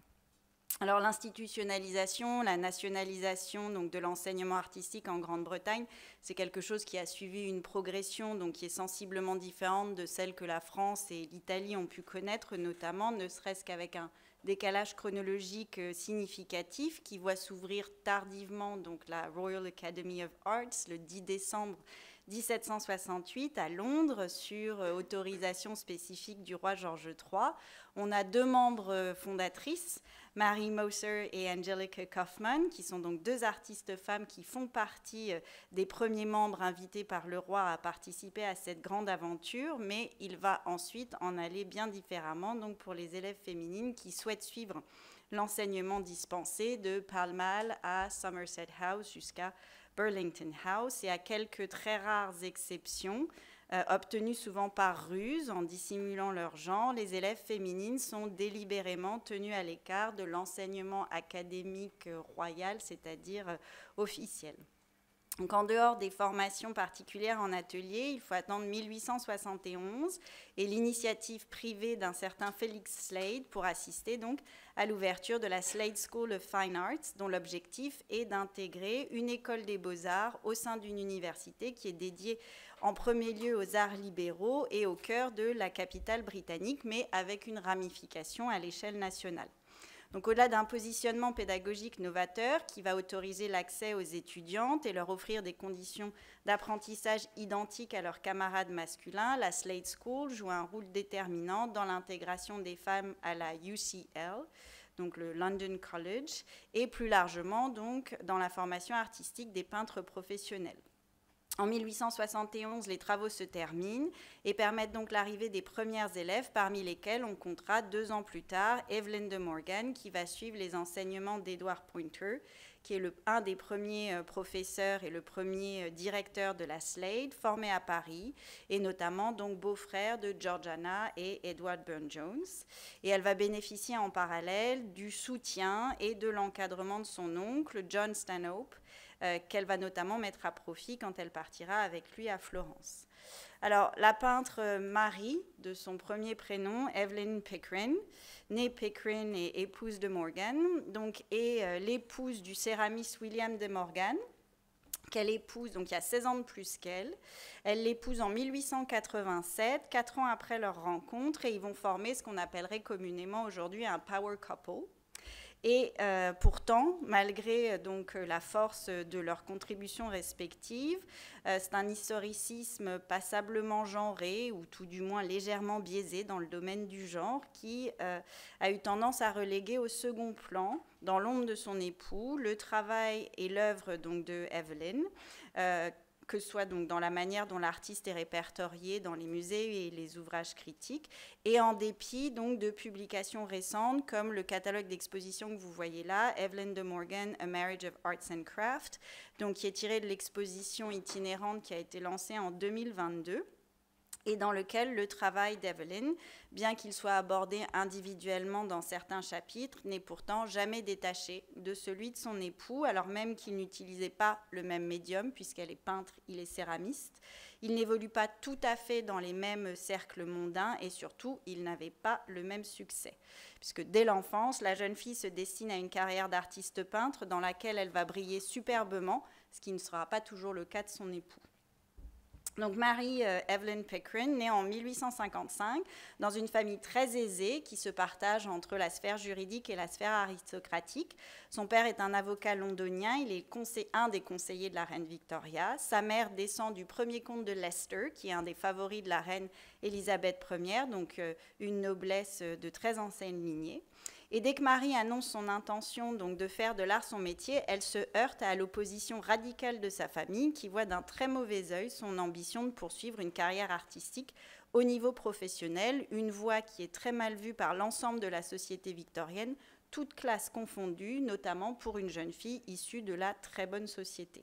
Alors l'institutionnalisation, la nationalisation donc, de l'enseignement artistique en Grande-Bretagne, c'est quelque chose qui a suivi une progression donc, qui est sensiblement différente de celle que la France et l'Italie ont pu connaître, notamment, ne serait-ce qu'avec un décalage chronologique significatif qui voit s'ouvrir tardivement donc, la Royal Academy of Arts le 10 décembre 1768 à Londres sur autorisation spécifique du roi George III. On a 2 membres fondatrices, Mary Moser et Angelica Kaufman, qui sont donc 2 artistes femmes qui font partie des premiers membres invités par le roi à participer à cette grande aventure, mais il va ensuite en aller bien différemment donc pour les élèves féminines qui souhaitent suivre l'enseignement dispensé de Pall Mall à Somerset House jusqu'à Burlington House, et à quelques très rares exceptions, obtenues souvent par ruse, en dissimulant leur genre, les élèves féminines sont délibérément tenues à l'écart de l'enseignement académique royal, c'est-à-dire officiel. Donc, en dehors des formations particulières en atelier, il faut attendre 1871 et l'initiative privée d'un certain Felix Slade pour assister donc à l'ouverture de la Slade School of Fine Arts, dont l'objectif est d'intégrer une école des beaux-arts au sein d'une université qui est dédiée en premier lieu aux arts libéraux et au cœur de la capitale britannique, mais avec une ramification à l'échelle nationale. Donc, au-delà d'un positionnement pédagogique novateur qui va autoriser l'accès aux étudiantes et leur offrir des conditions d'apprentissage identiques à leurs camarades masculins, la Slade School joue un rôle déterminant dans l'intégration des femmes à la UCL, donc le London College, et plus largement donc dans la formation artistique des peintres professionnels. En 1871, les travaux se terminent et permettent donc l'arrivée des premières élèves, parmi lesquelles on comptera 2 ans plus tard Evelyn de Morgan, qui va suivre les enseignements d'Edward Poynter, qui est un des premiers professeurs et le premier directeur de la Slade, formé à Paris, et notamment donc beau-frère de Georgiana et Edward Burne-Jones. Et elle va bénéficier en parallèle du soutien et de l'encadrement de son oncle, John Stanhope, qu'elle va notamment mettre à profit quand elle partira avec lui à Florence. Alors, la peintre Marie, de son premier prénom, Evelyn Pickering, née Pickering et épouse de Morgan, donc est l'épouse du céramiste William de Morgan, qu'elle épouse, donc il y a 16 ans de plus qu'elle. Elle l'épouse en 1887, 4 ans après leur rencontre, et ils vont former ce qu'on appellerait communément aujourd'hui un power couple. Et pourtant, malgré donc, la force de leurs contributions respectives, c'est un historicisme passablement genré, ou tout du moins légèrement biaisé dans le domaine du genre, qui a eu tendance à reléguer au second plan, dans l'ombre de son époux, le travail et l'œuvre donc, de Evelyn, que ce soit donc dans la manière dont l'artiste est répertorié dans les musées et les ouvrages critiques, et en dépit donc de publications récentes comme le catalogue d'exposition que vous voyez là, Evelyn de Morgan, A Marriage of Arts and Craft, donc qui est tiré de l'exposition itinérante qui a été lancée en 2022, et dans lequel le travail d'Evelyn, bien qu'il soit abordé individuellement dans certains chapitres, n'est pourtant jamais détaché de celui de son époux, alors même qu'il n'utilisait pas le même médium, puisqu'elle est peintre, il est céramiste. Il n'évolue pas tout à fait dans les mêmes cercles mondains, et surtout, il n'avait pas le même succès. Puisque dès l'enfance, la jeune fille se destine à une carrière d'artiste peintre dans laquelle elle va briller superbement, ce qui ne sera pas toujours le cas de son époux. Donc Mary Evelyn Pickering, née en 1855 dans une famille très aisée qui se partage entre la sphère juridique et la sphère aristocratique. Son père est un avocat londonien, il est un des conseillers de la reine Victoria. Sa mère descend du premier comte de Leicester, qui est un des favoris de la reine Élisabeth Ier, donc une noblesse de très ancienne lignée. Et dès que Marie annonce son intention donc, de faire de l'art son métier, elle se heurte à l'opposition radicale de sa famille qui voit d'un très mauvais œil son ambition de poursuivre une carrière artistique au niveau professionnel, une voie qui est très mal vue par l'ensemble de la société victorienne, toutes classes confondues, notamment pour une jeune fille issue de la très bonne société.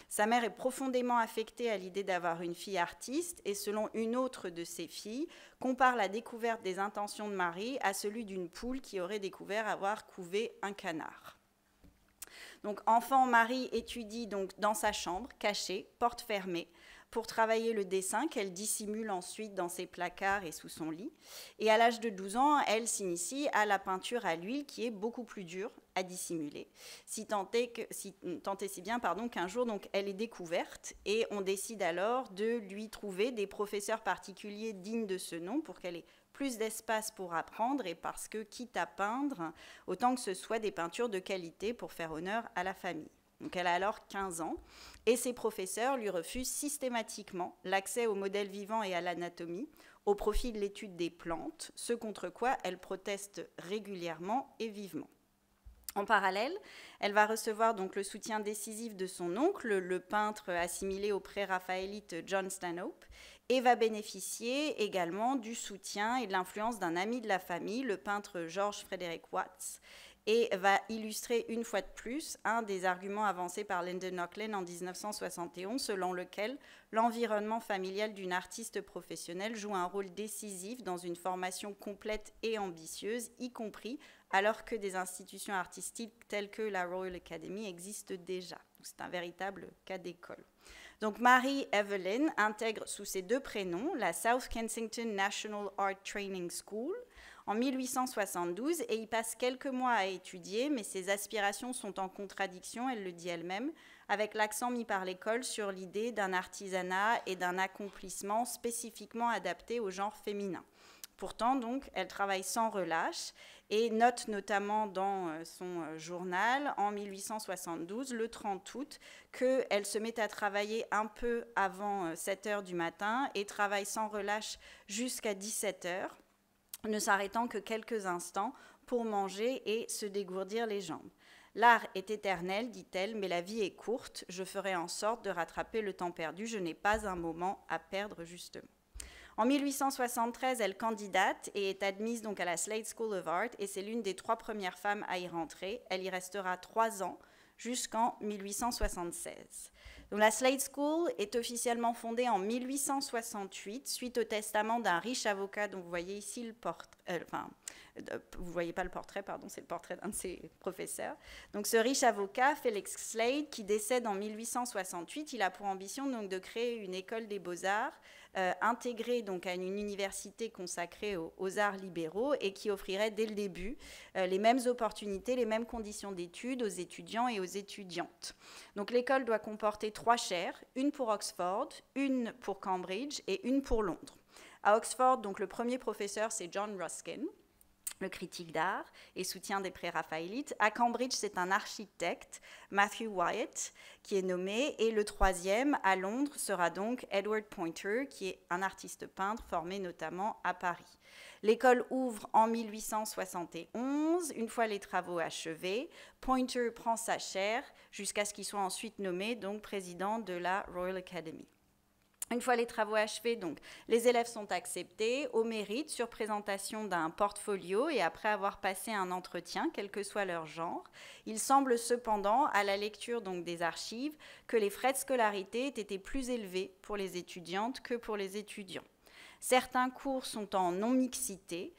Sa mère est profondément affectée à l'idée d'avoir une fille artiste et selon une autre de ses filles, compare la découverte des intentions de Marie à celui d'une poule qui aurait découvert avoir couvé un canard. Donc enfant, Marie étudie donc dans sa chambre, cachée, porte fermée, pour travailler le dessin qu'elle dissimule ensuite dans ses placards et sous son lit. Et à l'âge de 12 ans, elle s'initie à la peinture à l'huile qui est beaucoup plus dure à dissimuler, tant et si bien qu'un jour donc, elle est découverte et on décide alors de lui trouver des professeurs particuliers dignes de ce nom pour qu'elle ait plus d'espace pour apprendre et parce que, quitte à peindre, autant que ce soit des peintures de qualité pour faire honneur à la famille. Donc elle a alors 15 ans et ses professeurs lui refusent systématiquement l'accès aux modèles vivants et à l'anatomie au profit de l'étude des plantes, ce contre quoi elle proteste régulièrement et vivement. En parallèle, elle va recevoir donc le soutien décisif de son oncle, le peintre assimilé au pré-raphaélite John Stanhope, et va bénéficier également du soutien et de l'influence d'un ami de la famille, le peintre George Frederick Watts, et va illustrer une fois de plus un des arguments avancés par Lyndon Auckland en 1971, selon lequel l'environnement familial d'une artiste professionnelle joue un rôle décisif dans une formation complète et ambitieuse, y compris alors que des institutions artistiques telles que la Royal Academy existent déjà. C'est un véritable cas d'école. Donc Mary Evelyn intègre sous ses deux prénoms la South Kensington National Art Training School en 1872 et y passe quelques mois à étudier, mais ses aspirations sont en contradiction, elle le dit elle-même, avec l'accent mis par l'école sur l'idée d'un artisanat et d'un accomplissement spécifiquement adapté au genre féminin. Pourtant, donc, elle travaille sans relâche et note notamment dans son journal en 1872, le 30 août, qu'elle se met à travailler un peu avant 7 heures du matin et travaille sans relâche jusqu'à 17 heures, ne s'arrêtant que quelques instants pour manger et se dégourdir les jambes. L'art est éternel, dit-elle, mais la vie est courte. Je ferai en sorte de rattraper le temps perdu. Je n'ai pas un moment à perdre, justement. En 1873, elle candidate et est admise donc à la Slade School of Art et c'est l'une des 3 premières femmes à y rentrer. Elle y restera 3 ans jusqu'en 1876. Donc, la Slade School est officiellement fondée en 1868 suite au testament d'un riche avocat dont vous voyez ici le portrait. Vous ne voyez pas le portrait, pardon, c'est le portrait d'un de ses professeurs. Donc ce riche avocat, Felix Slade, qui décède en 1868, il a pour ambition donc, de créer une école des beaux-arts intégrée donc, à une université consacrée aux arts libéraux et qui offrirait dès le début les mêmes opportunités, les mêmes conditions d'études aux étudiants et aux étudiantes. Donc l'école doit comporter 3 chaires, une pour Oxford, une pour Cambridge et une pour Londres. À Oxford, donc, le premier professeur, c'est John Ruskin, le critique d'art et soutien des pré-raphaélites. À Cambridge, c'est un architecte, Matthew Wyatt, qui est nommé. Et le 3e, à Londres, sera donc Edward Poynter, qui est un artiste peintre formé notamment à Paris. L'école ouvre en 1871. Une fois les travaux achevés, Poynter prend sa chaire jusqu'à ce qu'il soit ensuite nommé donc, président de la Royal Academy. Une fois les travaux achevés, donc, les élèves sont acceptés au mérite sur présentation d'un portfolio et après avoir passé un entretien, quel que soit leur genre. Il semble cependant, à la lecture donc, des archives, que les frais de scolarité aient été plus élevés pour les étudiantes que pour les étudiants. Certains cours sont en non-mixité,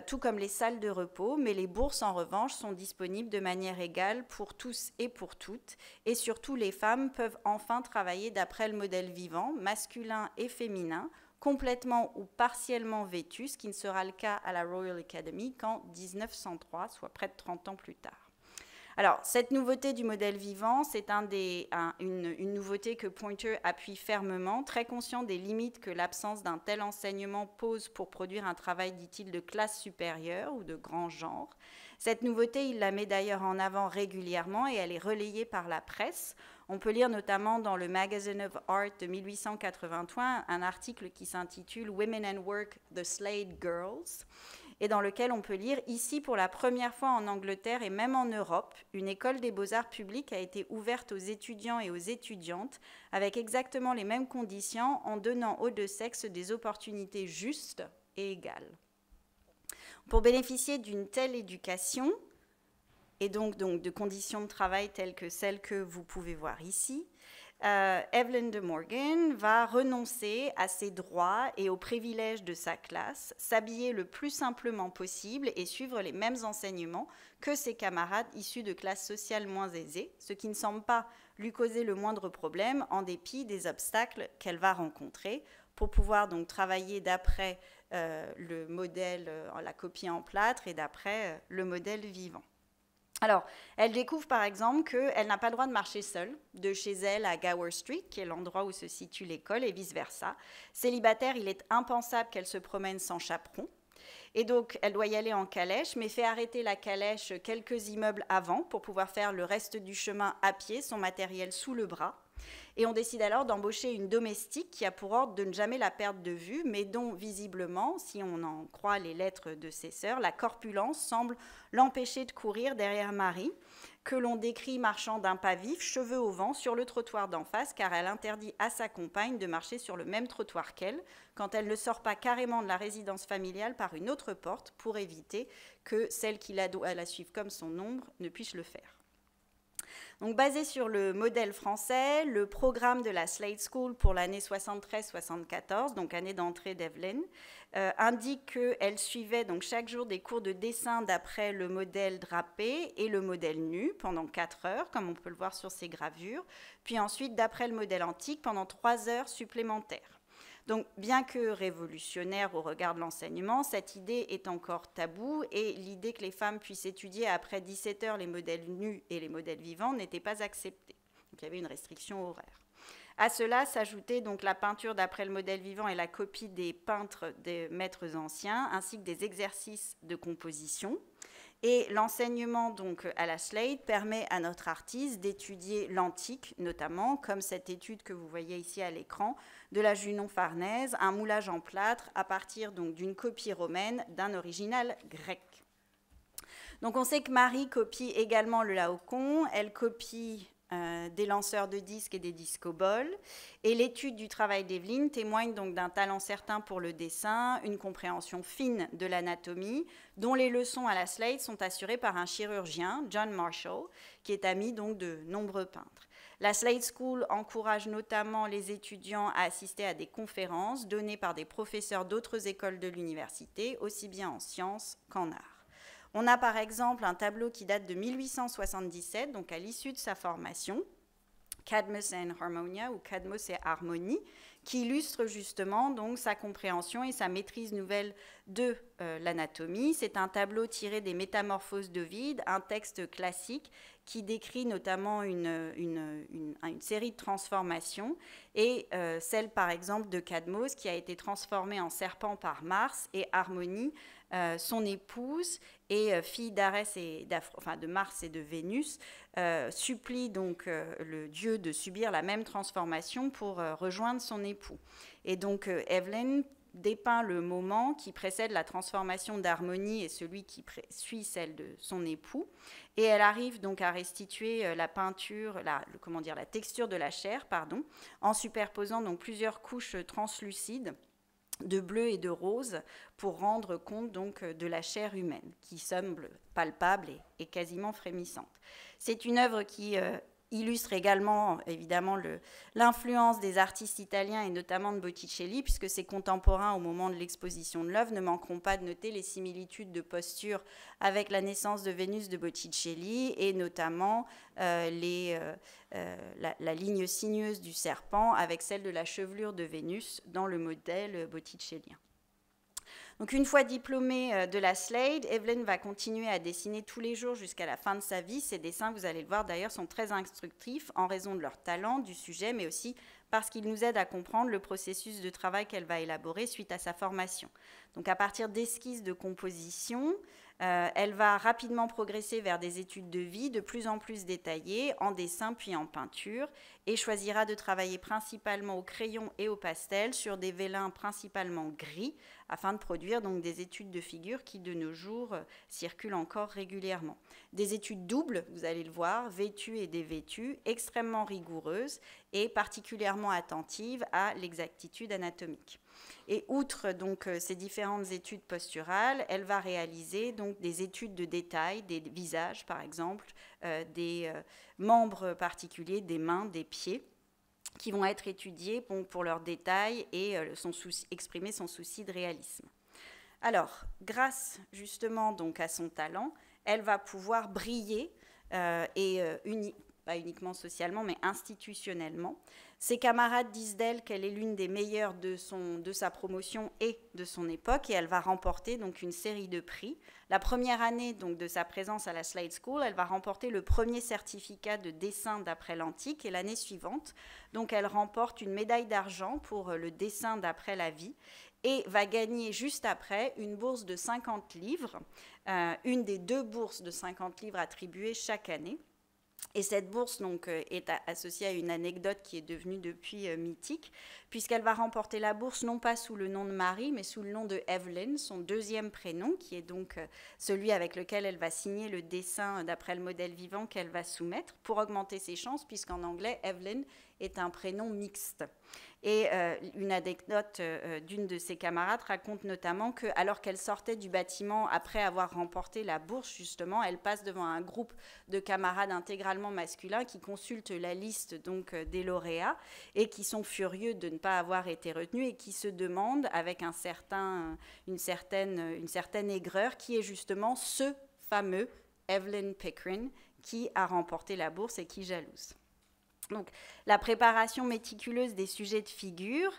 tout comme les salles de repos, mais les bourses, en revanche, sont disponibles de manière égale pour tous et pour toutes. Et surtout, les femmes peuvent enfin travailler d'après le modèle vivant, masculin et féminin, complètement ou partiellement vêtues, ce qui ne sera le cas à la Royal Academy qu'en 1903, soit près de 30 ans plus tard. Alors, cette nouveauté du modèle vivant, c'est une nouveauté que Poynter appuie fermement, très conscient des limites que l'absence d'un tel enseignement pose pour produire un travail, dit-il, de classe supérieure ou de grand genre. Cette nouveauté, il la met d'ailleurs en avant régulièrement et elle est relayée par la presse. On peut lire notamment dans le Magazine of Art de 1883 un article qui s'intitule « Women and Work, the Slade Girls », et dans lequel on peut lire « Ici, pour la première fois en Angleterre et même en Europe, une école des beaux-arts publics a été ouverte aux étudiants et aux étudiantes avec exactement les mêmes conditions en donnant aux deux sexes des opportunités justes et égales. » Pour bénéficier d'une telle éducation, et donc de conditions de travail telles que celles que vous pouvez voir ici, Evelyn de Morgan va renoncer à ses droits et aux privilèges de sa classe, s'habiller le plus simplement possible et suivre les mêmes enseignements que ses camarades issus de classes sociales moins aisées, ce qui ne semble pas lui causer le moindre problème en dépit des obstacles qu'elle va rencontrer pour pouvoir donc travailler d'après le modèle, la copie en plâtre et d'après le modèle vivant. Alors, elle découvre par exemple qu'elle n'a pas le droit de marcher seule de chez elle à Gower Street, qui est l'endroit où se situe l'école, et vice-versa. Célibataire, il est impensable qu'elle se promène sans chaperon. Et donc, elle doit y aller en calèche, mais fait arrêter la calèche quelques immeubles avant pour pouvoir faire le reste du chemin à pied, son matériel sous le bras. Et on décide alors d'embaucher une domestique qui a pour ordre de ne jamais la perdre de vue, mais dont, visiblement, si on en croit les lettres de ses sœurs, la corpulence semble l'empêcher de courir derrière Marie, que l'on décrit marchant d'un pas vif, cheveux au vent, sur le trottoir d'en face, car elle interdit à sa compagne de marcher sur le même trottoir qu'elle, quand elle ne sort pas carrément de la résidence familiale par une autre porte, pour éviter que celle qui la suive comme son ombre ne puisse le faire. Donc, basé sur le modèle français, le programme de la Slade School pour l'année 73-74, donc année d'entrée d'Evelyn, indique qu'elle suivait donc chaque jour des cours de dessin d'après le modèle drapé et le modèle nu pendant 4 heures, comme on peut le voir sur ces gravures, puis ensuite d'après le modèle antique pendant 3 heures supplémentaires. Donc, bien que révolutionnaire au regard de l'enseignement, cette idée est encore taboue et l'idée que les femmes puissent étudier après 17 heures les modèles nus et les modèles vivants n'était pas acceptée. Donc, il y avait une restriction horaire. À cela s'ajoutait donc la peinture d'après le modèle vivant et la copie des peintres des maîtres anciens, ainsi que des exercices de composition. Et l'enseignement donc à la Slade permet à notre artiste d'étudier l'antique, notamment, comme cette étude que vous voyez ici à l'écran, de la Junon Farnèse, un moulage en plâtre à partir donc d'une copie romaine d'un original grec. Donc on sait que Marie copie également le Laocoon, elle copie des lanceurs de disques et des discoboles. Et l'étude du travail d'Evelyn témoigne donc d'un talent certain pour le dessin, une compréhension fine de l'anatomie, dont les leçons à la Slade sont assurées par un chirurgien, John Marshall, qui est ami donc de nombreux peintres. La Slade School encourage notamment les étudiants à assister à des conférences données par des professeurs d'autres écoles de l'université, aussi bien en sciences qu'en arts. On a par exemple un tableau qui date de 1877, donc à l'issue de sa formation, Cadmus and Harmonia, ou Cadmus et Harmonie, qui illustre justement donc sa compréhension et sa maîtrise nouvelle de l'anatomie. C'est un tableau tiré des Métamorphoses d'Ovide, un texte classique qui décrit notamment une série de transformations, et celle par exemple de Cadmos qui a été transformée en serpent par Mars, et Harmonie, son épouse et fille de Mars et de Vénus, supplie donc le dieu de subir la même transformation pour rejoindre son époux. Et donc Evelyn dépeint le moment qui précède la transformation d'Harmonie et celui qui suit celle de son époux. Et elle arrive donc à restituer la peinture, la texture de la chair, en superposant donc plusieurs couches translucides de bleu et de rose pour rendre compte donc de la chair humaine qui semble palpable et quasiment frémissante. C'est une œuvre qui illustre également évidemment l'influence des artistes italiens et notamment de Botticelli, puisque ses contemporains au moment de l'exposition de l'œuvre ne manqueront pas de noter les similitudes de posture avec la naissance de Vénus de Botticelli et notamment la ligne sinueuse du serpent avec celle de la chevelure de Vénus dans le modèle botticellien. Donc une fois diplômée de la Slade, Evelyn va continuer à dessiner tous les jours jusqu'à la fin de sa vie. Ses dessins, vous allez le voir d'ailleurs, sont très instructifs en raison de leur talent, du sujet, mais aussi parce qu'ils nous aident à comprendre le processus de travail qu'elle va élaborer suite à sa formation. Donc à partir d'esquisses de composition, elle va rapidement progresser vers des études de vie de plus en plus détaillées, en dessin puis en peinture, et choisira de travailler principalement au crayon et au pastel sur des vélins principalement gris, afin de produire donc des études de figures qui de nos jours circulent encore régulièrement. Des études doubles, vous allez le voir, vêtues et dévêtues, extrêmement rigoureuses et particulièrement attentives à l'exactitude anatomique. Et outre donc ces différentes études posturales, elle va réaliser donc des études de détail, des visages par exemple, des membres particuliers, des mains, des pieds. qui vont être étudiés pour leurs détails et exprimer son souci de réalisme. Alors, grâce justement donc à son talent, elle va pouvoir briller pas uniquement socialement, mais institutionnellement. Ses camarades disent d'elle qu'elle est l'une des meilleures de sa promotion et de son époque, et elle va remporter donc une série de prix. La première année donc, de sa présence à la Slade School, elle va remporter le premier certificat de dessin d'après l'antique, et l'année suivante, donc elle remporte une médaille d'argent pour le dessin d'après la vie, et va gagner juste après une bourse de 50 livres, une des 2 bourses de 50 livres attribuées chaque année. Et cette bourse donc, est associée à une anecdote qui est devenue depuis mythique, puisqu'elle va remporter la bourse non pas sous le nom de Marie, mais sous le nom de Evelyn, son deuxième prénom, qui est donc celui avec lequel elle va signer le dessin d'après le modèle vivant qu'elle va soumettre, pour augmenter ses chances, puisqu'en anglais, Evelyn est un prénom mixte. Et une anecdote d'une de ses camarades raconte notamment que, alors qu'elle sortait du bâtiment après avoir remporté la bourse, justement, elle passe devant un groupe de camarades intégralement masculins qui consultent la liste donc, des lauréats et qui sont furieux de ne pas avoir été retenus et qui se demandent, avec une certaine aigreur, qui est justement ce fameux Evelyn Pickering qui a remporté la bourse et qui jalouse. Donc, la préparation méticuleuse des sujets de figure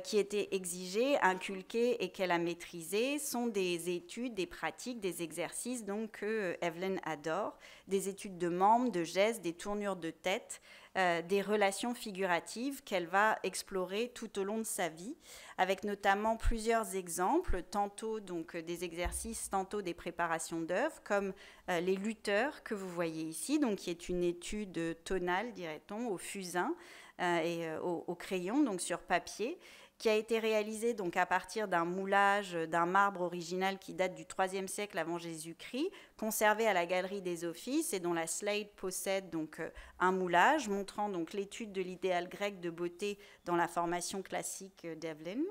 qui étaient exigés, inculqués et qu'elle a maîtrisés sont des études, des pratiques, des exercices donc, que Evelyn adore, des études de membres, de gestes, des tournures de tête, des relations figuratives qu'elle va explorer tout au long de sa vie, avec notamment plusieurs exemples, tantôt donc, des exercices, tantôt des préparations d'œuvres, comme les lutteurs que vous voyez ici, donc, qui est une étude tonale, dirait-on, au fusain et au crayon, donc sur papier, qui a été réalisée donc, à partir d'un moulage d'un marbre original qui date du IIIe siècle avant Jésus-Christ, conservé à la Galerie des Offices et dont la Slade possède donc, un moulage montrant donc, l'étude de l'idéal grec de beauté dans la formation classique d'Evelyn,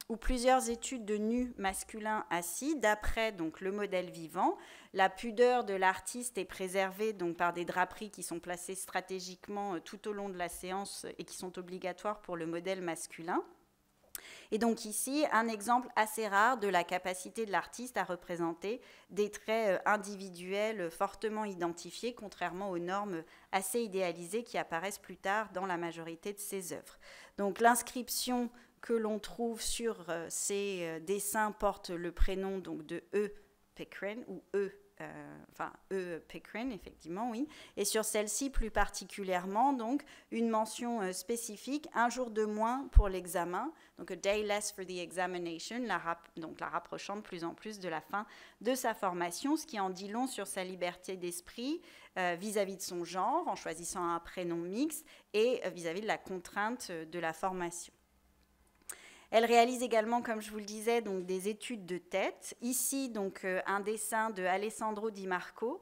ou plusieurs études de nus masculins assis d'après donc, le modèle vivant. La pudeur de l'artiste est préservée donc, par des draperies qui sont placées stratégiquement tout au long de la séance et qui sont obligatoires pour le modèle masculin. Et donc ici, un exemple assez rare de la capacité de l'artiste à représenter des traits individuels fortement identifiés, contrairement aux normes assez idéalisées qui apparaissent plus tard dans la majorité de ses œuvres. Donc l'inscription que l'on trouve sur ces dessins porte le prénom donc, de E. Pickering, ou E. Pickering, effectivement, oui. Et sur celle-ci, plus particulièrement, donc, une mention spécifique, un jour de moins pour l'examen, donc a day less for the examination, la rapprochant de plus en plus de la fin de sa formation, ce qui en dit long sur sa liberté d'esprit vis-à-vis de son genre, en choisissant un prénom mixte, et vis-à-vis de la contrainte de la formation. Elle réalise également, comme je vous le disais, donc, des études de tête. Ici, donc, un dessin de Alessandro Di Marco,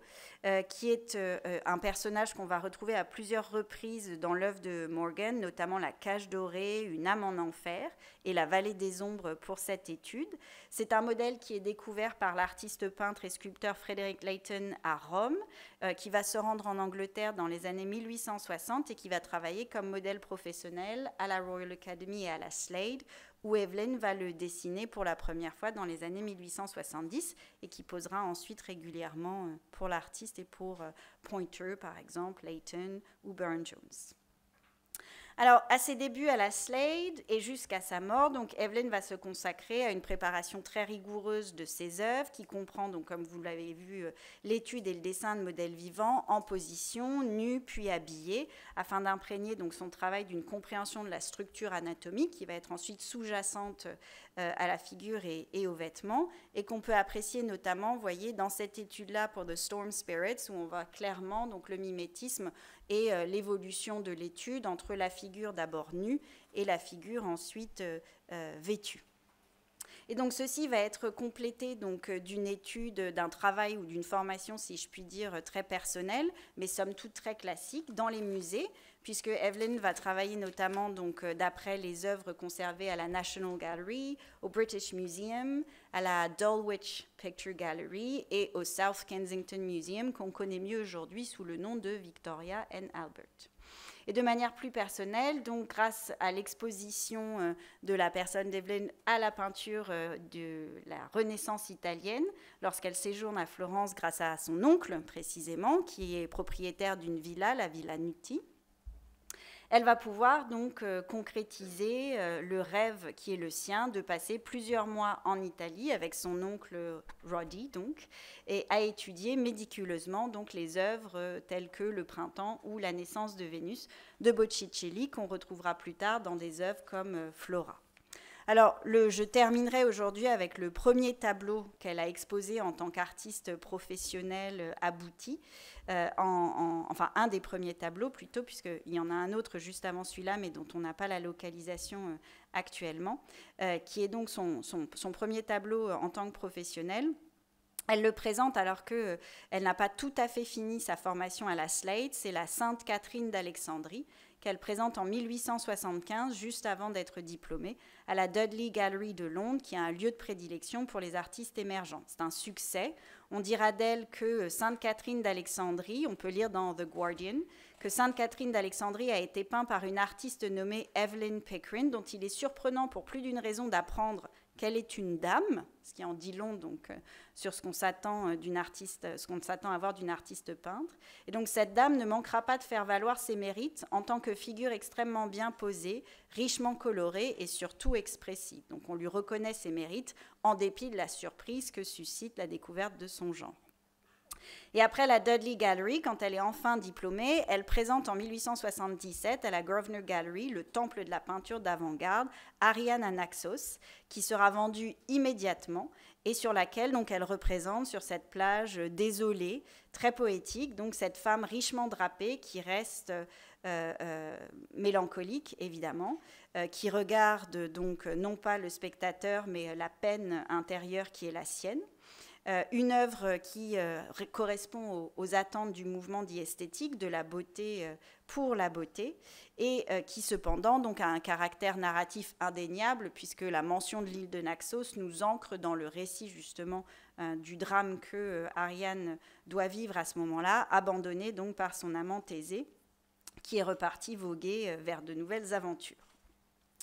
qui est un personnage qu'on va retrouver à plusieurs reprises dans l'œuvre de Morgan, notamment La Cage dorée, Une âme en enfer et La vallée des ombres pour cette étude. C'est un modèle qui est découvert par l'artiste peintre et sculpteur Frederick Leighton à Rome, qui va se rendre en Angleterre dans les années 1860 et qui va travailler comme modèle professionnel à la Royal Academy et à la Slade, où Evelyn va le dessiner pour la première fois dans les années 1870 et qui posera ensuite régulièrement pour l'artiste et pour Pointer, par exemple, Leighton ou Burne-Jones. Alors, à ses débuts à la Slade et jusqu'à sa mort, donc Evelyn va se consacrer à une préparation très rigoureuse de ses œuvres, qui comprend, donc, comme vous l'avez vu, l'étude et le dessin de modèles vivants en position, nus puis habillés, afin d'imprégner donc son travail d'une compréhension de la structure anatomique, qui va être ensuite sous-jacente à la figure et aux vêtements, et qu'on peut apprécier notamment, vous voyez, dans cette étude-là pour The Storm Spirits, où on voit clairement donc, le mimétisme et l'évolution de l'étude entre la figure d'abord nue et la figure ensuite vêtue. Et donc ceci va être complété donc, d'une étude, d'un travail ou d'une formation, si je puis dire, très personnelle, mais somme toute très classique, dans les musées, puisque Evelyn va travailler notamment donc, d'après les œuvres conservées à la National Gallery, au British Museum, à la Dulwich Picture Gallery et au South Kensington Museum, qu'on connaît mieux aujourd'hui sous le nom de Victoria and Albert. Et de manière plus personnelle, donc grâce à l'exposition de la personne d'Evelyn à la peinture de la Renaissance italienne, lorsqu'elle séjourne à Florence grâce à son oncle précisément, qui est propriétaire d'une villa, la Villa Nutti, elle va pouvoir donc concrétiser le rêve qui est le sien de passer plusieurs mois en Italie avec son oncle Roddy, donc, et à étudier méticuleusement donc les œuvres telles que Le Printemps ou La naissance de Vénus de Botticelli, qu'on retrouvera plus tard dans des œuvres comme Flora. Alors, je terminerai aujourd'hui avec le premier tableau qu'elle a exposé en tant qu'artiste professionnelle aboutie, enfin un des premiers tableaux plutôt, puisqu'il y en a un autre juste avant celui-là, mais dont on n'a pas la localisation actuellement, qui est donc son premier tableau en tant que professionnelle. Elle le présente alors qu'elle n'a pas tout à fait fini sa formation à la Slade, c'est la Sainte Catherine d'Alexandrie, qu'elle présente en 1875, juste avant d'être diplômée, à la Dudley Gallery de Londres, qui est un lieu de prédilection pour les artistes émergents. C'est un succès. On dira d'elle que Sainte Catherine d'Alexandrie, on peut lire dans The Guardian, que Sainte Catherine d'Alexandrie a été peinte par une artiste nommée Evelyn Pickering, dont il est surprenant pour plus d'une raison d'apprendre qu'elle est une dame, ce qui en dit long donc sur ce qu'on s'attend d'une artiste, ce qu'on s'attend à voir d'une artiste peintre. Et donc cette dame ne manquera pas de faire valoir ses mérites en tant que figure extrêmement bien posée, richement colorée et surtout expressive. Donc on lui reconnaît ses mérites en dépit de la surprise que suscite la découverte de son genre. Et après la Dudley Gallery, quand elle est enfin diplômée, elle présente en 1877 à la Grosvenor Gallery, le temple de la peinture d'avant-garde, Ariane à Naxos, qui sera vendue immédiatement et sur laquelle donc, elle représente sur cette plage désolée, très poétique, donc cette femme richement drapée qui reste mélancolique évidemment, qui regarde donc non pas le spectateur mais la peine intérieure qui est la sienne. Une œuvre qui correspond aux attentes du mouvement dit esthétique, de la beauté pour la beauté, et qui cependant donc, a un caractère narratif indéniable, puisque la mention de l'île de Naxos nous ancre dans le récit justement du drame que Ariane doit vivre à ce moment-là, abandonnée donc par son amant Thésée, qui est reparti voguer vers de nouvelles aventures.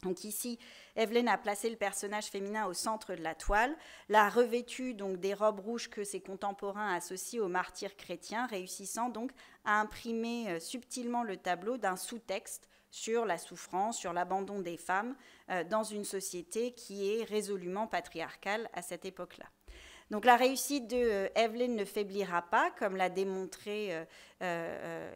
Donc ici, Evelyn a placé le personnage féminin au centre de la toile, l'a revêtu donc des robes rouges que ses contemporains associent aux martyrs chrétiens, réussissant donc à imprimer subtilement le tableau d'un sous-texte sur la souffrance, sur l'abandon des femmes dans une société qui est résolument patriarcale à cette époque-là. Donc la réussite de Evelyn ne faiblira pas, comme l'a démontré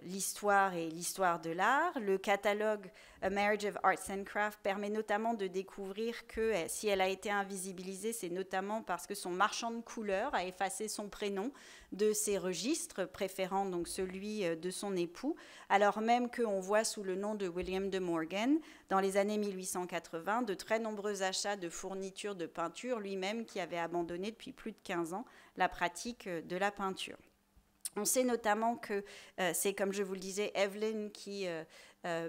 l'histoire et l'histoire de l'art. Le catalogue A Marriage of Arts and Crafts permet notamment de découvrir que si elle a été invisibilisée, c'est notamment parce que son marchand de couleurs a effacé son prénom de ses registres, préférant donc celui de son époux, alors même qu'on voit sous le nom de William de Morgan, dans les années 1880, de très nombreux achats de fournitures de peinture, lui-même qui avait abandonné depuis plus de 15 ans la pratique de la peinture. On sait notamment que c'est, comme je vous le disais, Evelyn qui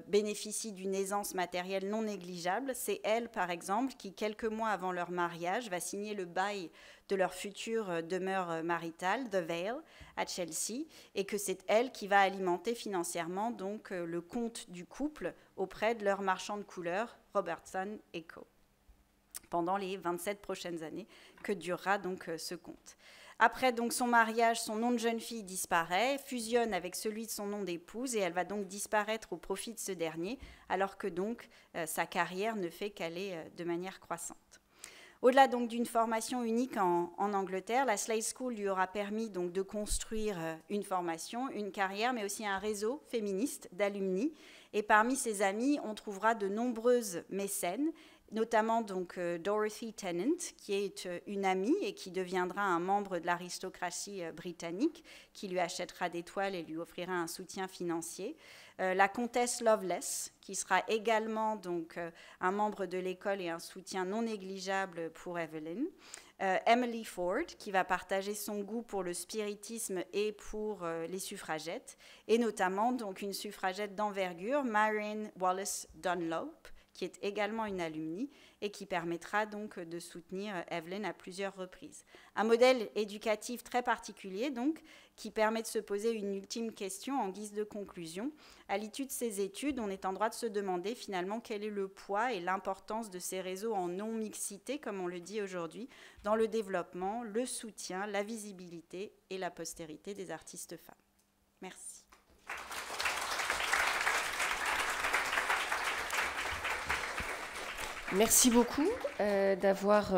bénéficie d'une aisance matérielle non négligeable. C'est elle, par exemple, qui, quelques mois avant leur mariage, va signer le bail de leur future demeure maritale, The Vale, à Chelsea, et que c'est elle qui va alimenter financièrement donc, le compte du couple auprès de leur marchand de couleurs, Robertson & Co., pendant les 27 prochaines années que durera donc ce compte. Après donc son mariage, son nom de jeune fille disparaît, fusionne avec celui de son nom d'épouse et elle va donc disparaître au profit de ce dernier, alors que donc sa carrière ne fait qu'aller de manière croissante. Au-delà donc d'une formation unique en Angleterre, la Slade School lui aura permis donc de construire une formation, une carrière, mais aussi un réseau féministe d'alumni. Et parmi ses amis, on trouvera de nombreuses mécènes, notamment donc Dorothy Tennant, qui est une amie et qui deviendra un membre de l'aristocratie britannique, qui lui achètera des toiles et lui offrira un soutien financier. La comtesse Lovelace, qui sera également donc, un membre de l'école et un soutien non négligeable pour Evelyn. Emily Ford, qui va partager son goût pour le spiritisme et pour les suffragettes, et notamment donc, une suffragette d'envergure, Marianne Wallace Dunlop, qui est également une alumni et qui permettra donc de soutenir Evelyne à plusieurs reprises. Un modèle éducatif très particulier, donc, qui permet de se poser une ultime question en guise de conclusion. À l'issue de ces études, on est en droit de se demander finalement quel est le poids et l'importance de ces réseaux en non-mixité, comme on le dit aujourd'hui, dans le développement, le soutien, la visibilité et la postérité des artistes femmes. Merci.
Merci beaucoup d'avoir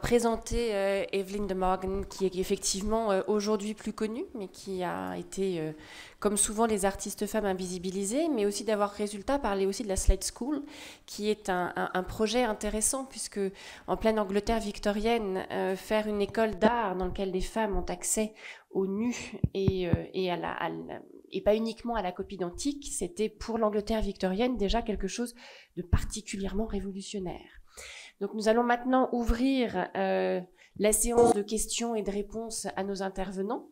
présenté Evelyne de Morgan, qui est effectivement aujourd'hui plus connue, mais qui a été, comme souvent les artistes femmes, invisibilisées, mais aussi d'avoir parlé aussi de la Slade School, qui est un projet intéressant, puisque en pleine Angleterre victorienne, faire une école d'art dans laquelle les femmes ont accès au nu et pas uniquement à la copie d'antique, c'était pour l'Angleterre victorienne déjà quelque chose de particulièrement révolutionnaire. Donc nous allons maintenant ouvrir la séance de questions et de réponses à nos intervenants.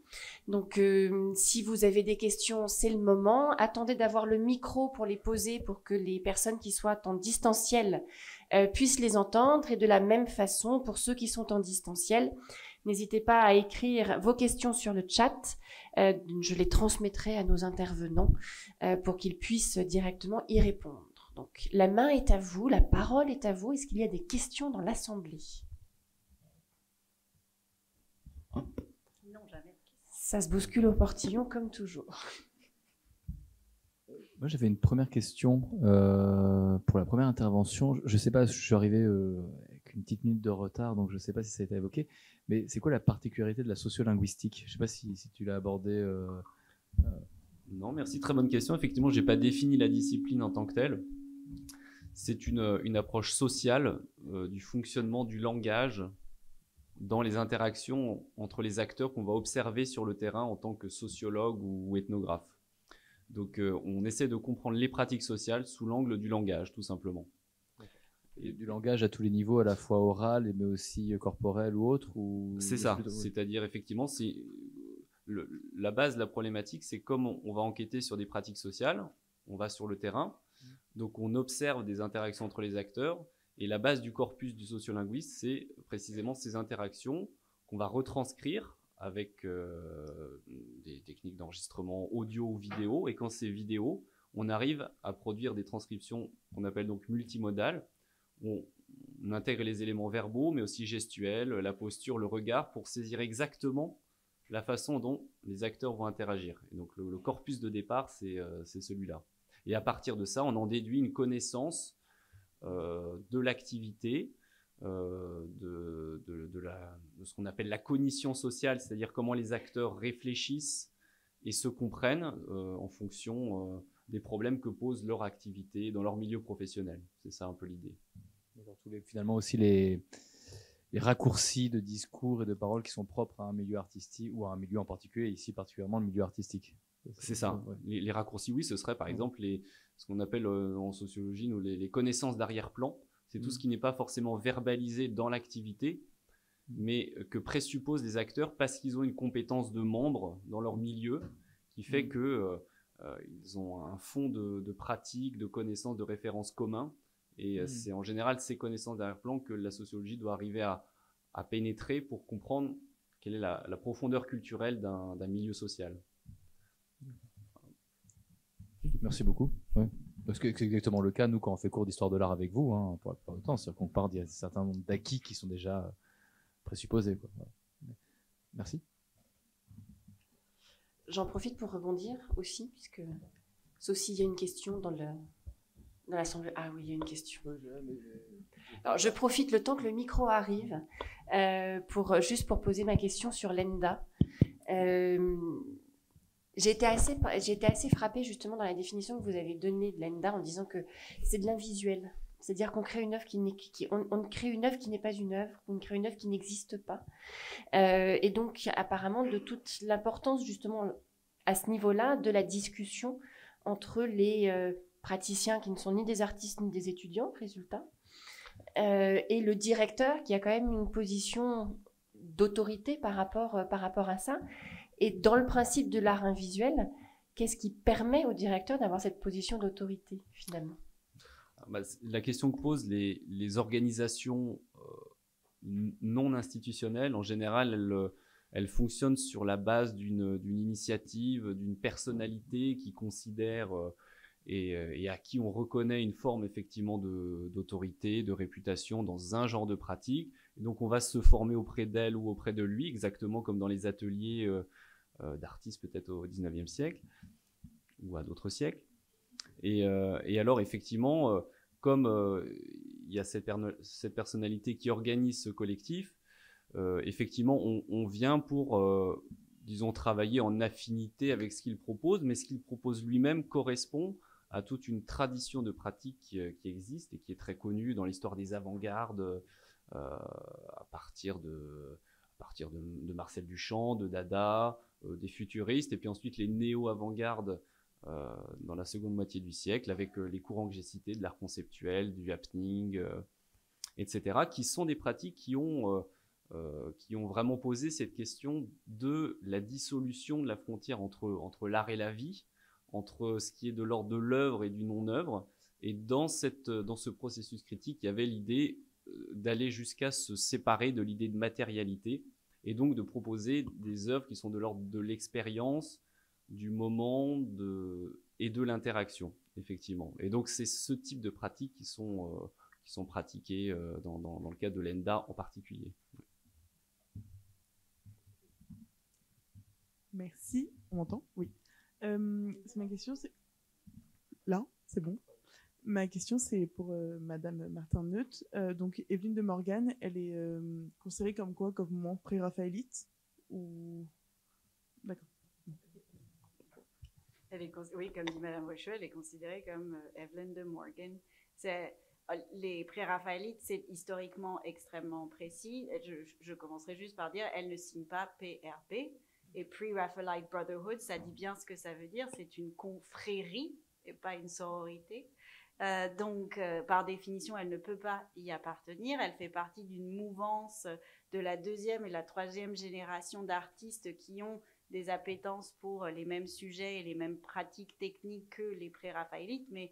Donc si vous avez des questions, c'est le moment. Attendez d'avoir le micro pour les poser pour que les personnes qui soient en distanciel puissent les entendre. Et de la même façon, pour ceux qui sont en distanciel, n'hésitez pas à écrire vos questions sur le chat. Je les transmettrai à nos intervenants pour qu'ils puissent directement y répondre. Donc, la main est à vous, la parole est à vous. Est-ce qu'il y a des questions dans l'Assemblée?
Non, jamais.
Ça se bouscule au portillon, comme toujours.
Moi, j'avais une première question pour la première intervention. Je ne sais pas, je suis arrivé avec une petite minute de retard, donc je ne sais pas si ça a été évoqué. Mais c'est quoi la particularité de la sociolinguistique? Je ne sais pas si tu l'as abordé.
Non, merci, très bonne question. Effectivement, je n'ai pas défini la discipline en tant que telle. C'est une approche sociale du fonctionnement du langage dans les interactions entre les acteurs qu'on va observer sur le terrain en tant que sociologue ou ethnographe. Donc, on essaie de comprendre les pratiques sociales sous l'angle du langage, tout simplement.
Et du langage à tous les niveaux, à la fois oral, mais aussi corporel ou autre
C'est ça, c'est-à-dire effectivement, la base de la problématique, c'est comme on va enquêter sur des pratiques sociales, on va sur le terrain, donc on observe des interactions entre les acteurs, et la base du corpus du sociolinguiste, c'est précisément ces interactions qu'on va retranscrire avec des techniques d'enregistrement audio ou vidéo, et quand c'est vidéo, on arrive à produire des transcriptions qu'on appelle donc multimodales, où on intègre les éléments verbaux, mais aussi gestuels, la posture, le regard, pour saisir exactement la façon dont les acteurs vont interagir. Et donc le corpus de départ, c'est celui-là. Et à partir de ça, on en déduit une connaissance de l'activité, de ce qu'on appelle la cognition sociale, c'est-à-dire comment les acteurs réfléchissent et se comprennent en fonction des problèmes que pose leur activité dans leur milieu professionnel. C'est ça un peu l'idée.
Finalement aussi les raccourcis de discours et de paroles qui sont propres à un milieu artistique ou à un milieu en particulier, ici particulièrement le milieu artistique.
C'est ça. Ouais. Les raccourcis, oui, ce serait par exemple ce qu'on appelle en sociologie les connaissances d'arrière-plan. C'est tout ce qui n'est pas forcément verbalisé dans l'activité, mais que présupposent les acteurs parce qu'ils ont une compétence de membre dans leur milieu qui fait qu'ils ont un fond de pratiques, de connaissances, de références communs. Et c'est en général ces connaissances d'arrière-plan que la sociologie doit arriver à pénétrer pour comprendre quelle est la profondeur culturelle d'un milieu social.
Merci beaucoup. Ouais. Parce que c'est exactement le cas, nous, quand on fait cours d'histoire de l'art avec vous, pour la plupart du temps, c'est-à-dire qu'on part d'un certain nombre d'acquis qui sont déjà présupposés, quoi. Merci.
J'en profite pour rebondir aussi, puisque sauf s'il y a une question dans l'Assemblée. Ah oui, il y a une question. Alors, je profite le temps que le micro arrive juste pour poser ma question sur l'ENDA. J'ai été assez frappée justement dans la définition que vous avez donnée de l'ENDA en disant que c'est de l'invisuel. C'est-à-dire qu'on crée une œuvre on crée une œuvre qui n'est pas une œuvre, on crée une œuvre qui n'existe pas. Et donc, apparemment, de toute l'importance justement à ce niveau-là de la discussion entre les praticiens qui ne sont ni des artistes ni des étudiants, résultat, et le directeur qui a quand même une position d'autorité par rapport à ça. Et dans le principe de l'art invisuel, qu'est-ce qui permet au directeur d'avoir cette position d'autorité, finalement?
La question que posent les organisations non institutionnelles, en général, elles fonctionnent sur la base d'une initiative, d'une personnalité qui considère et à qui on reconnaît une forme effectivement d'autorité, de réputation dans un genre de pratique. Et donc on va se former auprès d'elle ou auprès de lui, exactement comme dans les ateliers d'artistes peut-être au 19e siècle ou à d'autres siècles. Et alors effectivement, comme il y a cette personnalité qui organise ce collectif, effectivement on vient pour, disons, travailler en affinité avec ce qu'il propose, mais ce qu'il propose lui-même correspond à toute une tradition de pratique qui existe et qui est très connue dans l'histoire des avant-gardes, à partir de Marcel Duchamp, de Dada, des futuristes, et puis ensuite les néo-avant-gardes dans la seconde moitié du siècle, avec les courants que j'ai cités, de l'art conceptuel, du happening, etc., qui sont des pratiques qui ont vraiment posé cette question de la dissolution de la frontière entre l'art et la vie, entre ce qui est de l'ordre de l'œuvre et du non-œuvre. Et dans ce processus critique, il y avait l'idée d'aller jusqu'à se séparer de l'idée de matérialité, et donc de proposer des œuvres qui sont de l'ordre de l'expérience, du moment et de l'interaction, effectivement. Et donc c'est ce type de pratiques qui sont pratiquées dans le cadre de l'ENDA en particulier.
Merci. On m'entend? Oui. Ma question, c'est... Là, c'est bon. Ma question, c'est pour Madame Martin-Neut. Donc, Evelyne de Morgan, elle est considérée comme quoi? Comme mouvement pré-raphaélite ou... D'accord.
Oui, comme dit Madame Rocheux, elle est considérée comme Evelyne de Morgan. Les pré-raphaélites, c'est historiquement extrêmement précis. Je commencerai juste par dire, elle ne signe pas PRB. Et Pre-Raphaelite Brotherhood, ça dit bien ce que ça veut dire. C'est une confrérie et pas une sororité. Donc, par définition, elle ne peut pas y appartenir. Elle fait partie d'une mouvance de la 2e et la 3e génération d'artistes qui ont des appétences pour les mêmes sujets et les mêmes pratiques techniques que les pré-raphaélites, mais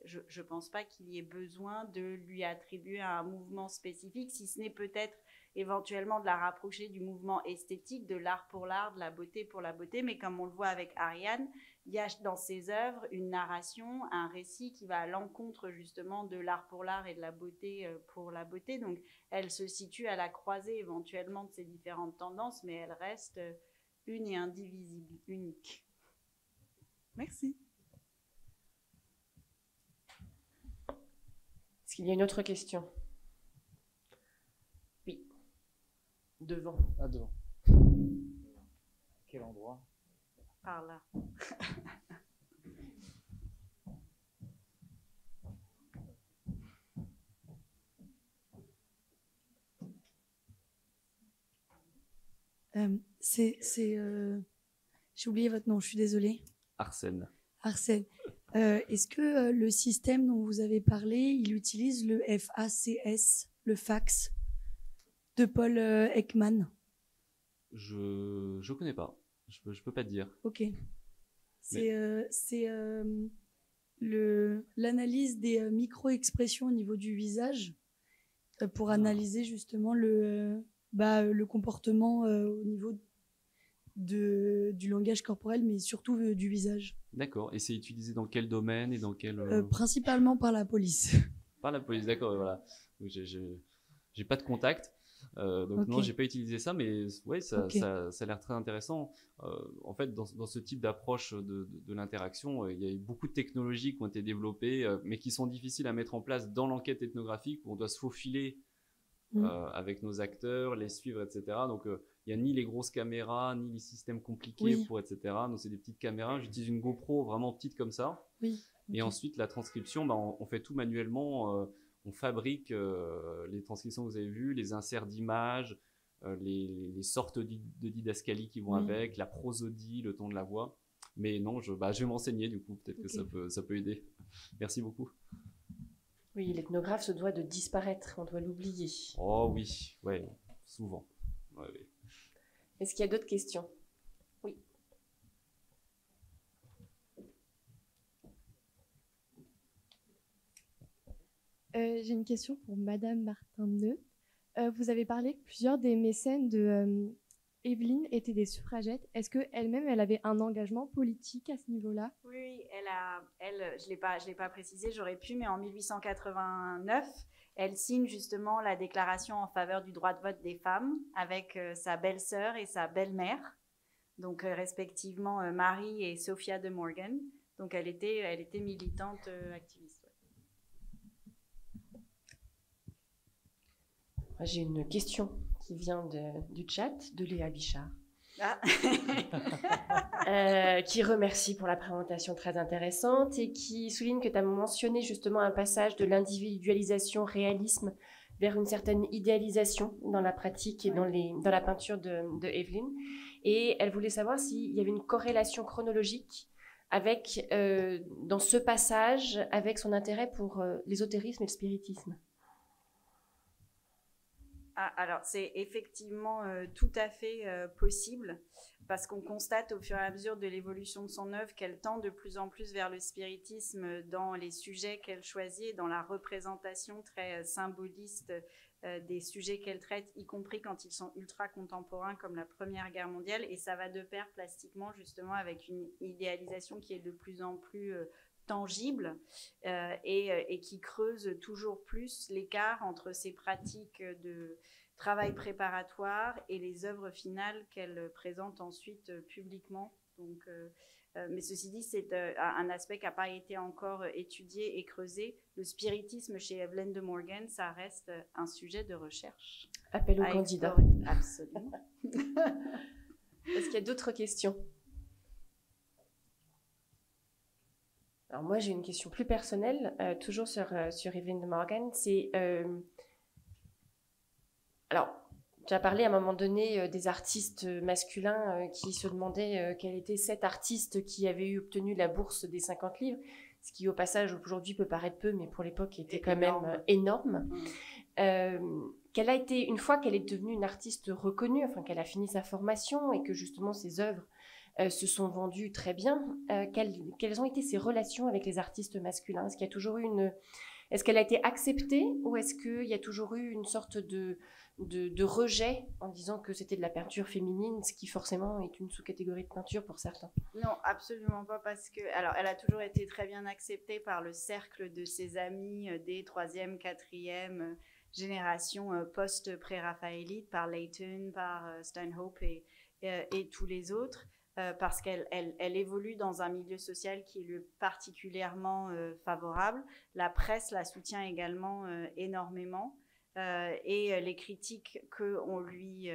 je ne pense pas qu'il y ait besoin de lui attribuer un mouvement spécifique, si ce n'est peut-être éventuellement de la rapprocher du mouvement esthétique, de l'art pour l'art, de la beauté pour la beauté, mais comme on le voit avec Ariane, il y a dans ses œuvres une narration, un récit qui va à l'encontre justement de l'art pour l'art et de la beauté pour la beauté. Donc elle se situe à la croisée éventuellement de ces différentes tendances, mais elle reste une et indivisible, unique.
Merci.
Est-ce qu'il y a une autre question? Oui. Devant.
Ah, devant. Quel endroit?
Par là.
J'ai oublié votre nom, je suis désolée.
Arsène.
Arsène. Est-ce que le système dont vous avez parlé, il utilise le FACS, le fax, de Paul Ekman?
Je connais pas. Je peux pas te dire.
Ok. C'est l'analyse des micro-expressions au niveau du visage pour analyser justement le comportement au niveau du langage corporel, mais surtout du visage.
D'accord. Et c'est utilisé dans quel domaine et dans quel...
Principalement par la police.
Par la police, d'accord, voilà. J'ai pas de contact, donc
Okay.
non, j'ai pas utilisé ça, mais ouais, ça a l'air très intéressant. En fait, dans ce type d'approche de l'interaction, il y a eu beaucoup de technologies qui ont été développées, mais qui sont difficiles à mettre en place dans l'enquête ethnographique, où on doit se faufiler avec nos acteurs, les suivre, etc. Donc, il n'y a ni les grosses caméras, ni les systèmes compliqués pour, etc. Donc, c'est des petites caméras. J'utilise une GoPro vraiment petite comme ça.
Oui.
Et ensuite, la transcription, on fait tout manuellement. On fabrique les transcriptions que vous avez vues, les inserts d'images, les sortes de didascalies qui vont avec, la prosodie, le ton de la voix. Mais non, je vais m'enseigner du coup. Peut-être que ça peut aider. Merci beaucoup.
Oui, l'ethnographe se doit de disparaître, on doit l'oublier.
Oh oui, ouais, souvent. Ouais, ouais.
Est-ce qu'il y a d'autres questions? Oui.
J'ai une question pour Madame Martin-Neuth. Vous avez parlé que plusieurs des mécènes de Evelyne étaient des suffragettes. Est-ce qu'elle-même, elle avait un engagement politique à ce niveau-là?
Oui, je l'ai pas précisé, j'aurais pu, mais en 1889, elle signe justement la déclaration en faveur du droit de vote des femmes avec sa belle-sœur et sa belle-mère, donc respectivement Marie et Sophia de Morgan. Donc elle était militante activiste.
J'ai une question qui vient du chat de Léa Bichard. Qui remercie pour la présentation très intéressante et qui souligne que tu as mentionné justement un passage de l'individualisation réalisme vers une certaine idéalisation dans la pratique et dans la peinture de Evelyne. Et elle voulait savoir s'il y avait une corrélation chronologique avec, dans ce passage avec son intérêt pour l'ésotérisme et le spiritisme.
Alors, c'est effectivement tout à fait possible, parce qu'on constate au fur et à mesure de l'évolution de son œuvre qu'elle tend de plus en plus vers le spiritisme dans les sujets qu'elle choisit, dans la représentation très symboliste des sujets qu'elle traite, y compris quand ils sont ultra contemporains comme la Première Guerre mondiale, et ça va de pair plastiquement justement avec une idéalisation qui est de plus en plus tangible et qui creuse toujours plus l'écart entre ces pratiques de travail préparatoire et les œuvres finales qu'elle présente ensuite publiquement. Donc, mais ceci dit, c'est un aspect qui n'a pas été encore étudié et creusé. Le spiritisme chez Evelyn de Morgan, ça reste un sujet de recherche.
Appel au candidat.
Absolument.
Est-ce qu'il y a d'autres questions? Alors moi, j'ai une question plus personnelle, toujours sur Evelyn de Morgan. C'est... Alors, tu as parlé à un moment donné des artistes masculins qui se demandaient quel était cet artiste qui avait obtenu la bourse des 50 livres, ce qui au passage aujourd'hui peut paraître peu, mais pour l'époque était quand même énorme. Quelle a été, une fois qu'elle est devenue une artiste reconnue, enfin qu'elle a fini sa formation et que justement ses œuvres se sont vendues très bien, quelles ont été ses relations avec les artistes masculins? Est-ce qu'il y a toujours eu est-ce qu'elle a été acceptée ou est-ce qu'il y a toujours eu une sorte de rejet en disant que c'était de la peinture féminine, ce qui forcément est une sous-catégorie de peinture pour certains?
Non, absolument pas, parce que alors elle a toujours été très bien acceptée par le cercle de ses amis des 3e, 4e génération post-pré-raphaélite, par Leighton, par Stanhope et tous les autres, parce qu'elle évolue dans un milieu social qui lui est particulièrement favorable. La presse la soutient également énormément. Et les critiques qu'on lui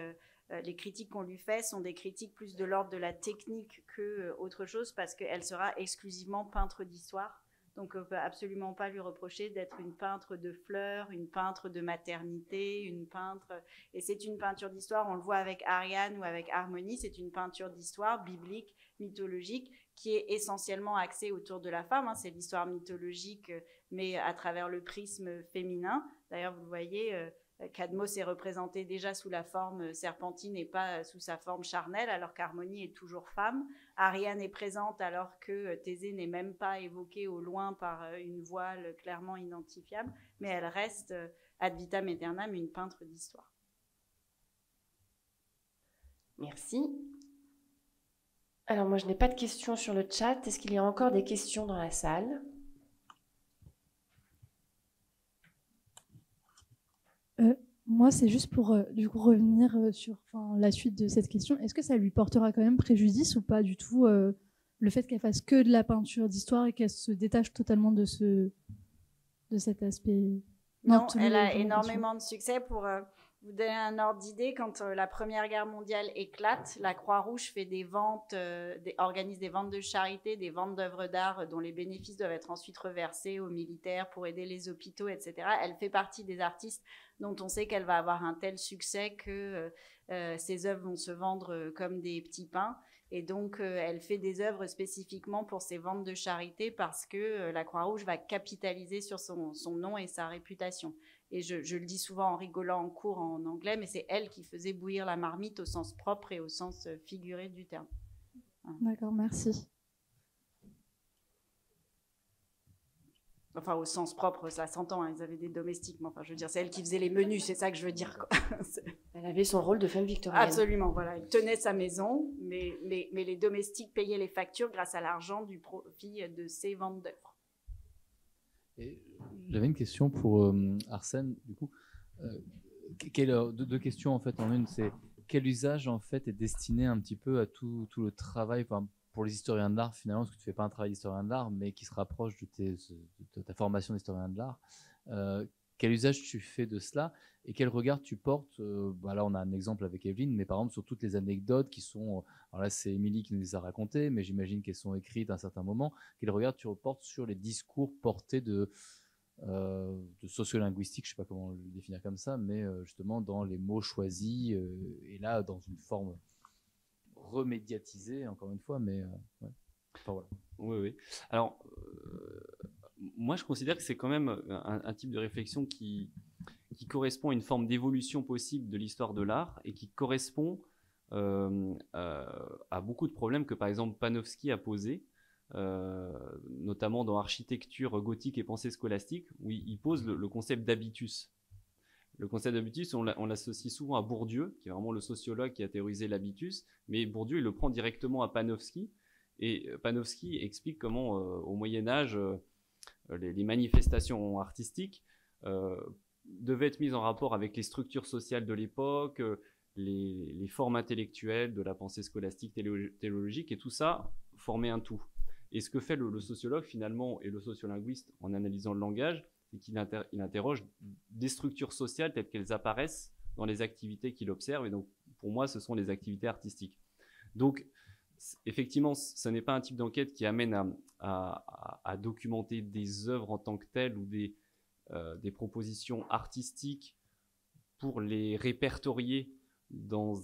fait sont des critiques plus de l'ordre de la technique qu'autre chose, parce qu'elle sera exclusivement peintre d'histoire. Donc on ne peut absolument pas lui reprocher d'être une peintre de fleurs, une peintre de maternité, une peintre... Et c'est une peinture d'histoire, on le voit avec Ariane ou avec Harmonie, c'est une peinture d'histoire biblique, mythologique, qui est essentiellement axée autour de la femme. C'est l'histoire mythologique, mais à travers le prisme féminin. D'ailleurs, vous le voyez, Cadmos est représenté déjà sous la forme serpentine et pas sous sa forme charnelle, alors qu'Harmonie est toujours femme. Ariane est présente alors que Thésée n'est même pas évoquée au loin par une voile clairement identifiable, mais elle reste ad vitam aeternam une peintre d'histoire.
Merci. Alors moi, je n'ai pas de questions sur le chat. Est-ce qu'il y a encore des questions dans la salle?
Moi, c'est juste pour du coup revenir sur la suite de cette question. Est-ce que ça lui portera quand même préjudice ou pas du tout le fait qu'elle fasse que de la peinture d'histoire et qu'elle se détache totalement de cet aspect?
Non, elle a énormément de succès. Pour vous donner un ordre d'idée, quand la Première Guerre mondiale éclate, la Croix-Rouge fait des ventes, organise des ventes de charité, des ventes d'œuvres d'art dont les bénéfices doivent être ensuite reversés aux militaires pour aider les hôpitaux, etc. Elle fait partie des artistes dont on sait qu'elle va avoir un tel succès que ses œuvres vont se vendre comme des petits pains. Et donc, elle fait des œuvres spécifiquement pour ses ventes de charité parce que la Croix-Rouge va capitaliser sur son nom et sa réputation. Et je le dis souvent en rigolant en cours en anglais, mais c'est elle qui faisait bouillir la marmite au sens propre et au sens figuré du terme.
D'accord, merci.
Enfin, au sens propre, ça s'entend, hein, ils avaient des domestiques, mais enfin, je veux dire, c'est elle qui faisait les menus, c'est ça que je veux dire, quoi.
Elle avait son rôle de femme victorienne.
Absolument, voilà. Elle tenait sa maison, mais les domestiques payaient les factures grâce à l'argent du profit de ses ventes d'œuvres.
J'avais une question pour Arsène, du coup. Deux questions, en fait, en une. C'est quel usage, en fait, est destiné un petit peu à tout le travail, pour les historiens de l'art, finalement, parce que tu ne fais pas un travail d'historien de l'art, mais qui se rapproche de ta formation d'historien de l'art. Quel usage tu fais de cela et quel regard tu portes là, on a un exemple avec Evelyne, mais par exemple, sur toutes les anecdotes qui sont... Alors là, c'est Émilie qui nous les a racontées, mais j'imagine qu'elles sont écrites à un certain moment. Quel regard tu portes sur les discours portés de sociolinguistique, je ne sais pas comment le définir comme ça, mais justement dans les mots choisis, et là, dans une forme remédiatisé encore une fois, mais ouais. Enfin, voilà.
Oui. Alors, moi, je considère que c'est quand même un type de réflexion qui correspond à une forme d'évolution possible de l'histoire de l'art et qui correspond à beaucoup de problèmes que, par exemple, Panofsky a posés, notamment dans Architecture gothique et pensée scolastique, où il pose le concept d'habitus. Le concept d'habitus, on l'associe souvent à Bourdieu, qui est vraiment le sociologue qui a théorisé l'habitus, mais Bourdieu, il le prend directement à Panofsky, et Panofsky explique comment, au Moyen-Âge, les manifestations artistiques devaient être mises en rapport avec les structures sociales de l'époque, les formes intellectuelles de la pensée scolastique, théologique, et tout ça formait un tout. Et ce que fait le sociologue, finalement, et le sociolinguiste, en analysant le langage, c'est qu'il interroge des structures sociales telles qu'elles apparaissent dans les activités qu'il observe. Et donc, pour moi, ce sont les activités artistiques. Donc, effectivement, ce n'est pas un type d'enquête qui amène à documenter des œuvres en tant que telles ou des propositions artistiques pour les répertorier dans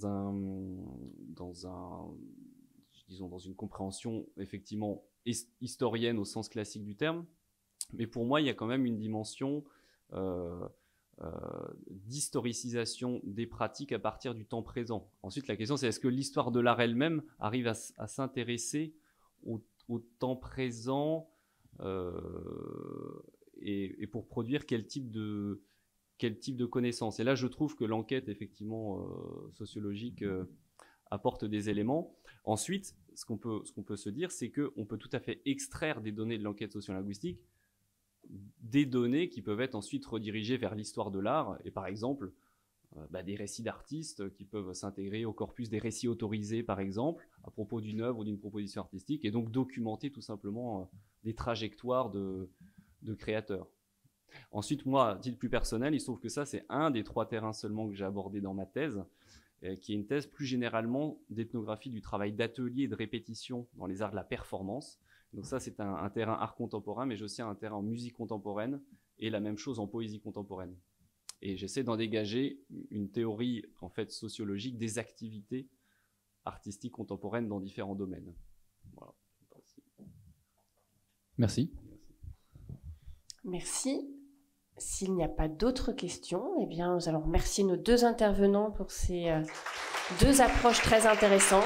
une compréhension effectivement historienne au sens classique du terme. Mais pour moi, il y a quand même une dimension d'historicisation des pratiques à partir du temps présent. Ensuite, la question, c'est est-ce que l'histoire de l'art elle-même arrive à s'intéresser au temps présent et pour produire quel type de connaissances. Et là, je trouve que l'enquête, effectivement, sociologique apporte des éléments. Ensuite, ce qu'on peut se dire, c'est qu'on peut tout à fait extraire des données de l'enquête sociolinguistique des données qui peuvent être ensuite redirigées vers l'histoire de l'art, et par exemple, des récits d'artistes qui peuvent s'intégrer au corpus des récits autorisés, par exemple, à propos d'une œuvre ou d'une proposition artistique, et donc documenter tout simplement des trajectoires de créateurs. Ensuite, moi, à titre plus personnel, il se trouve que ça, c'est un des 3 terrains seulement que j'ai abordé dans ma thèse, qui est une thèse plus généralement d'ethnographie du travail d'atelier et de répétition dans les arts de la performance. Donc ça, c'est un terrain art contemporain, mais j'ai aussi un terrain en musique contemporaine, et la même chose en poésie contemporaine. Et j'essaie d'en dégager une théorie, en fait, sociologique des activités artistiques contemporaines dans différents domaines. Voilà.
Merci.
Merci. S'il n'y a pas d'autres questions, eh bien, nous allons remercier nos 2 intervenants pour ces 2 approches très intéressantes.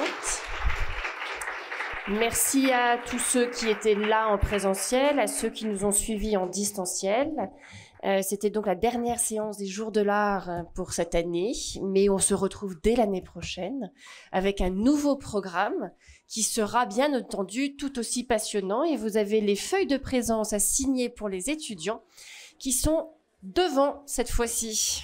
Merci à tous ceux qui étaient là en présentiel, à ceux qui nous ont suivis en distanciel. C'était donc la dernière séance des Jours de l'Art pour cette année, mais on se retrouve dès l'année prochaine avec un nouveau programme qui sera bien entendu tout aussi passionnant. Et vous avez les feuilles de présence à signer pour les étudiants qui sont devant cette fois-ci.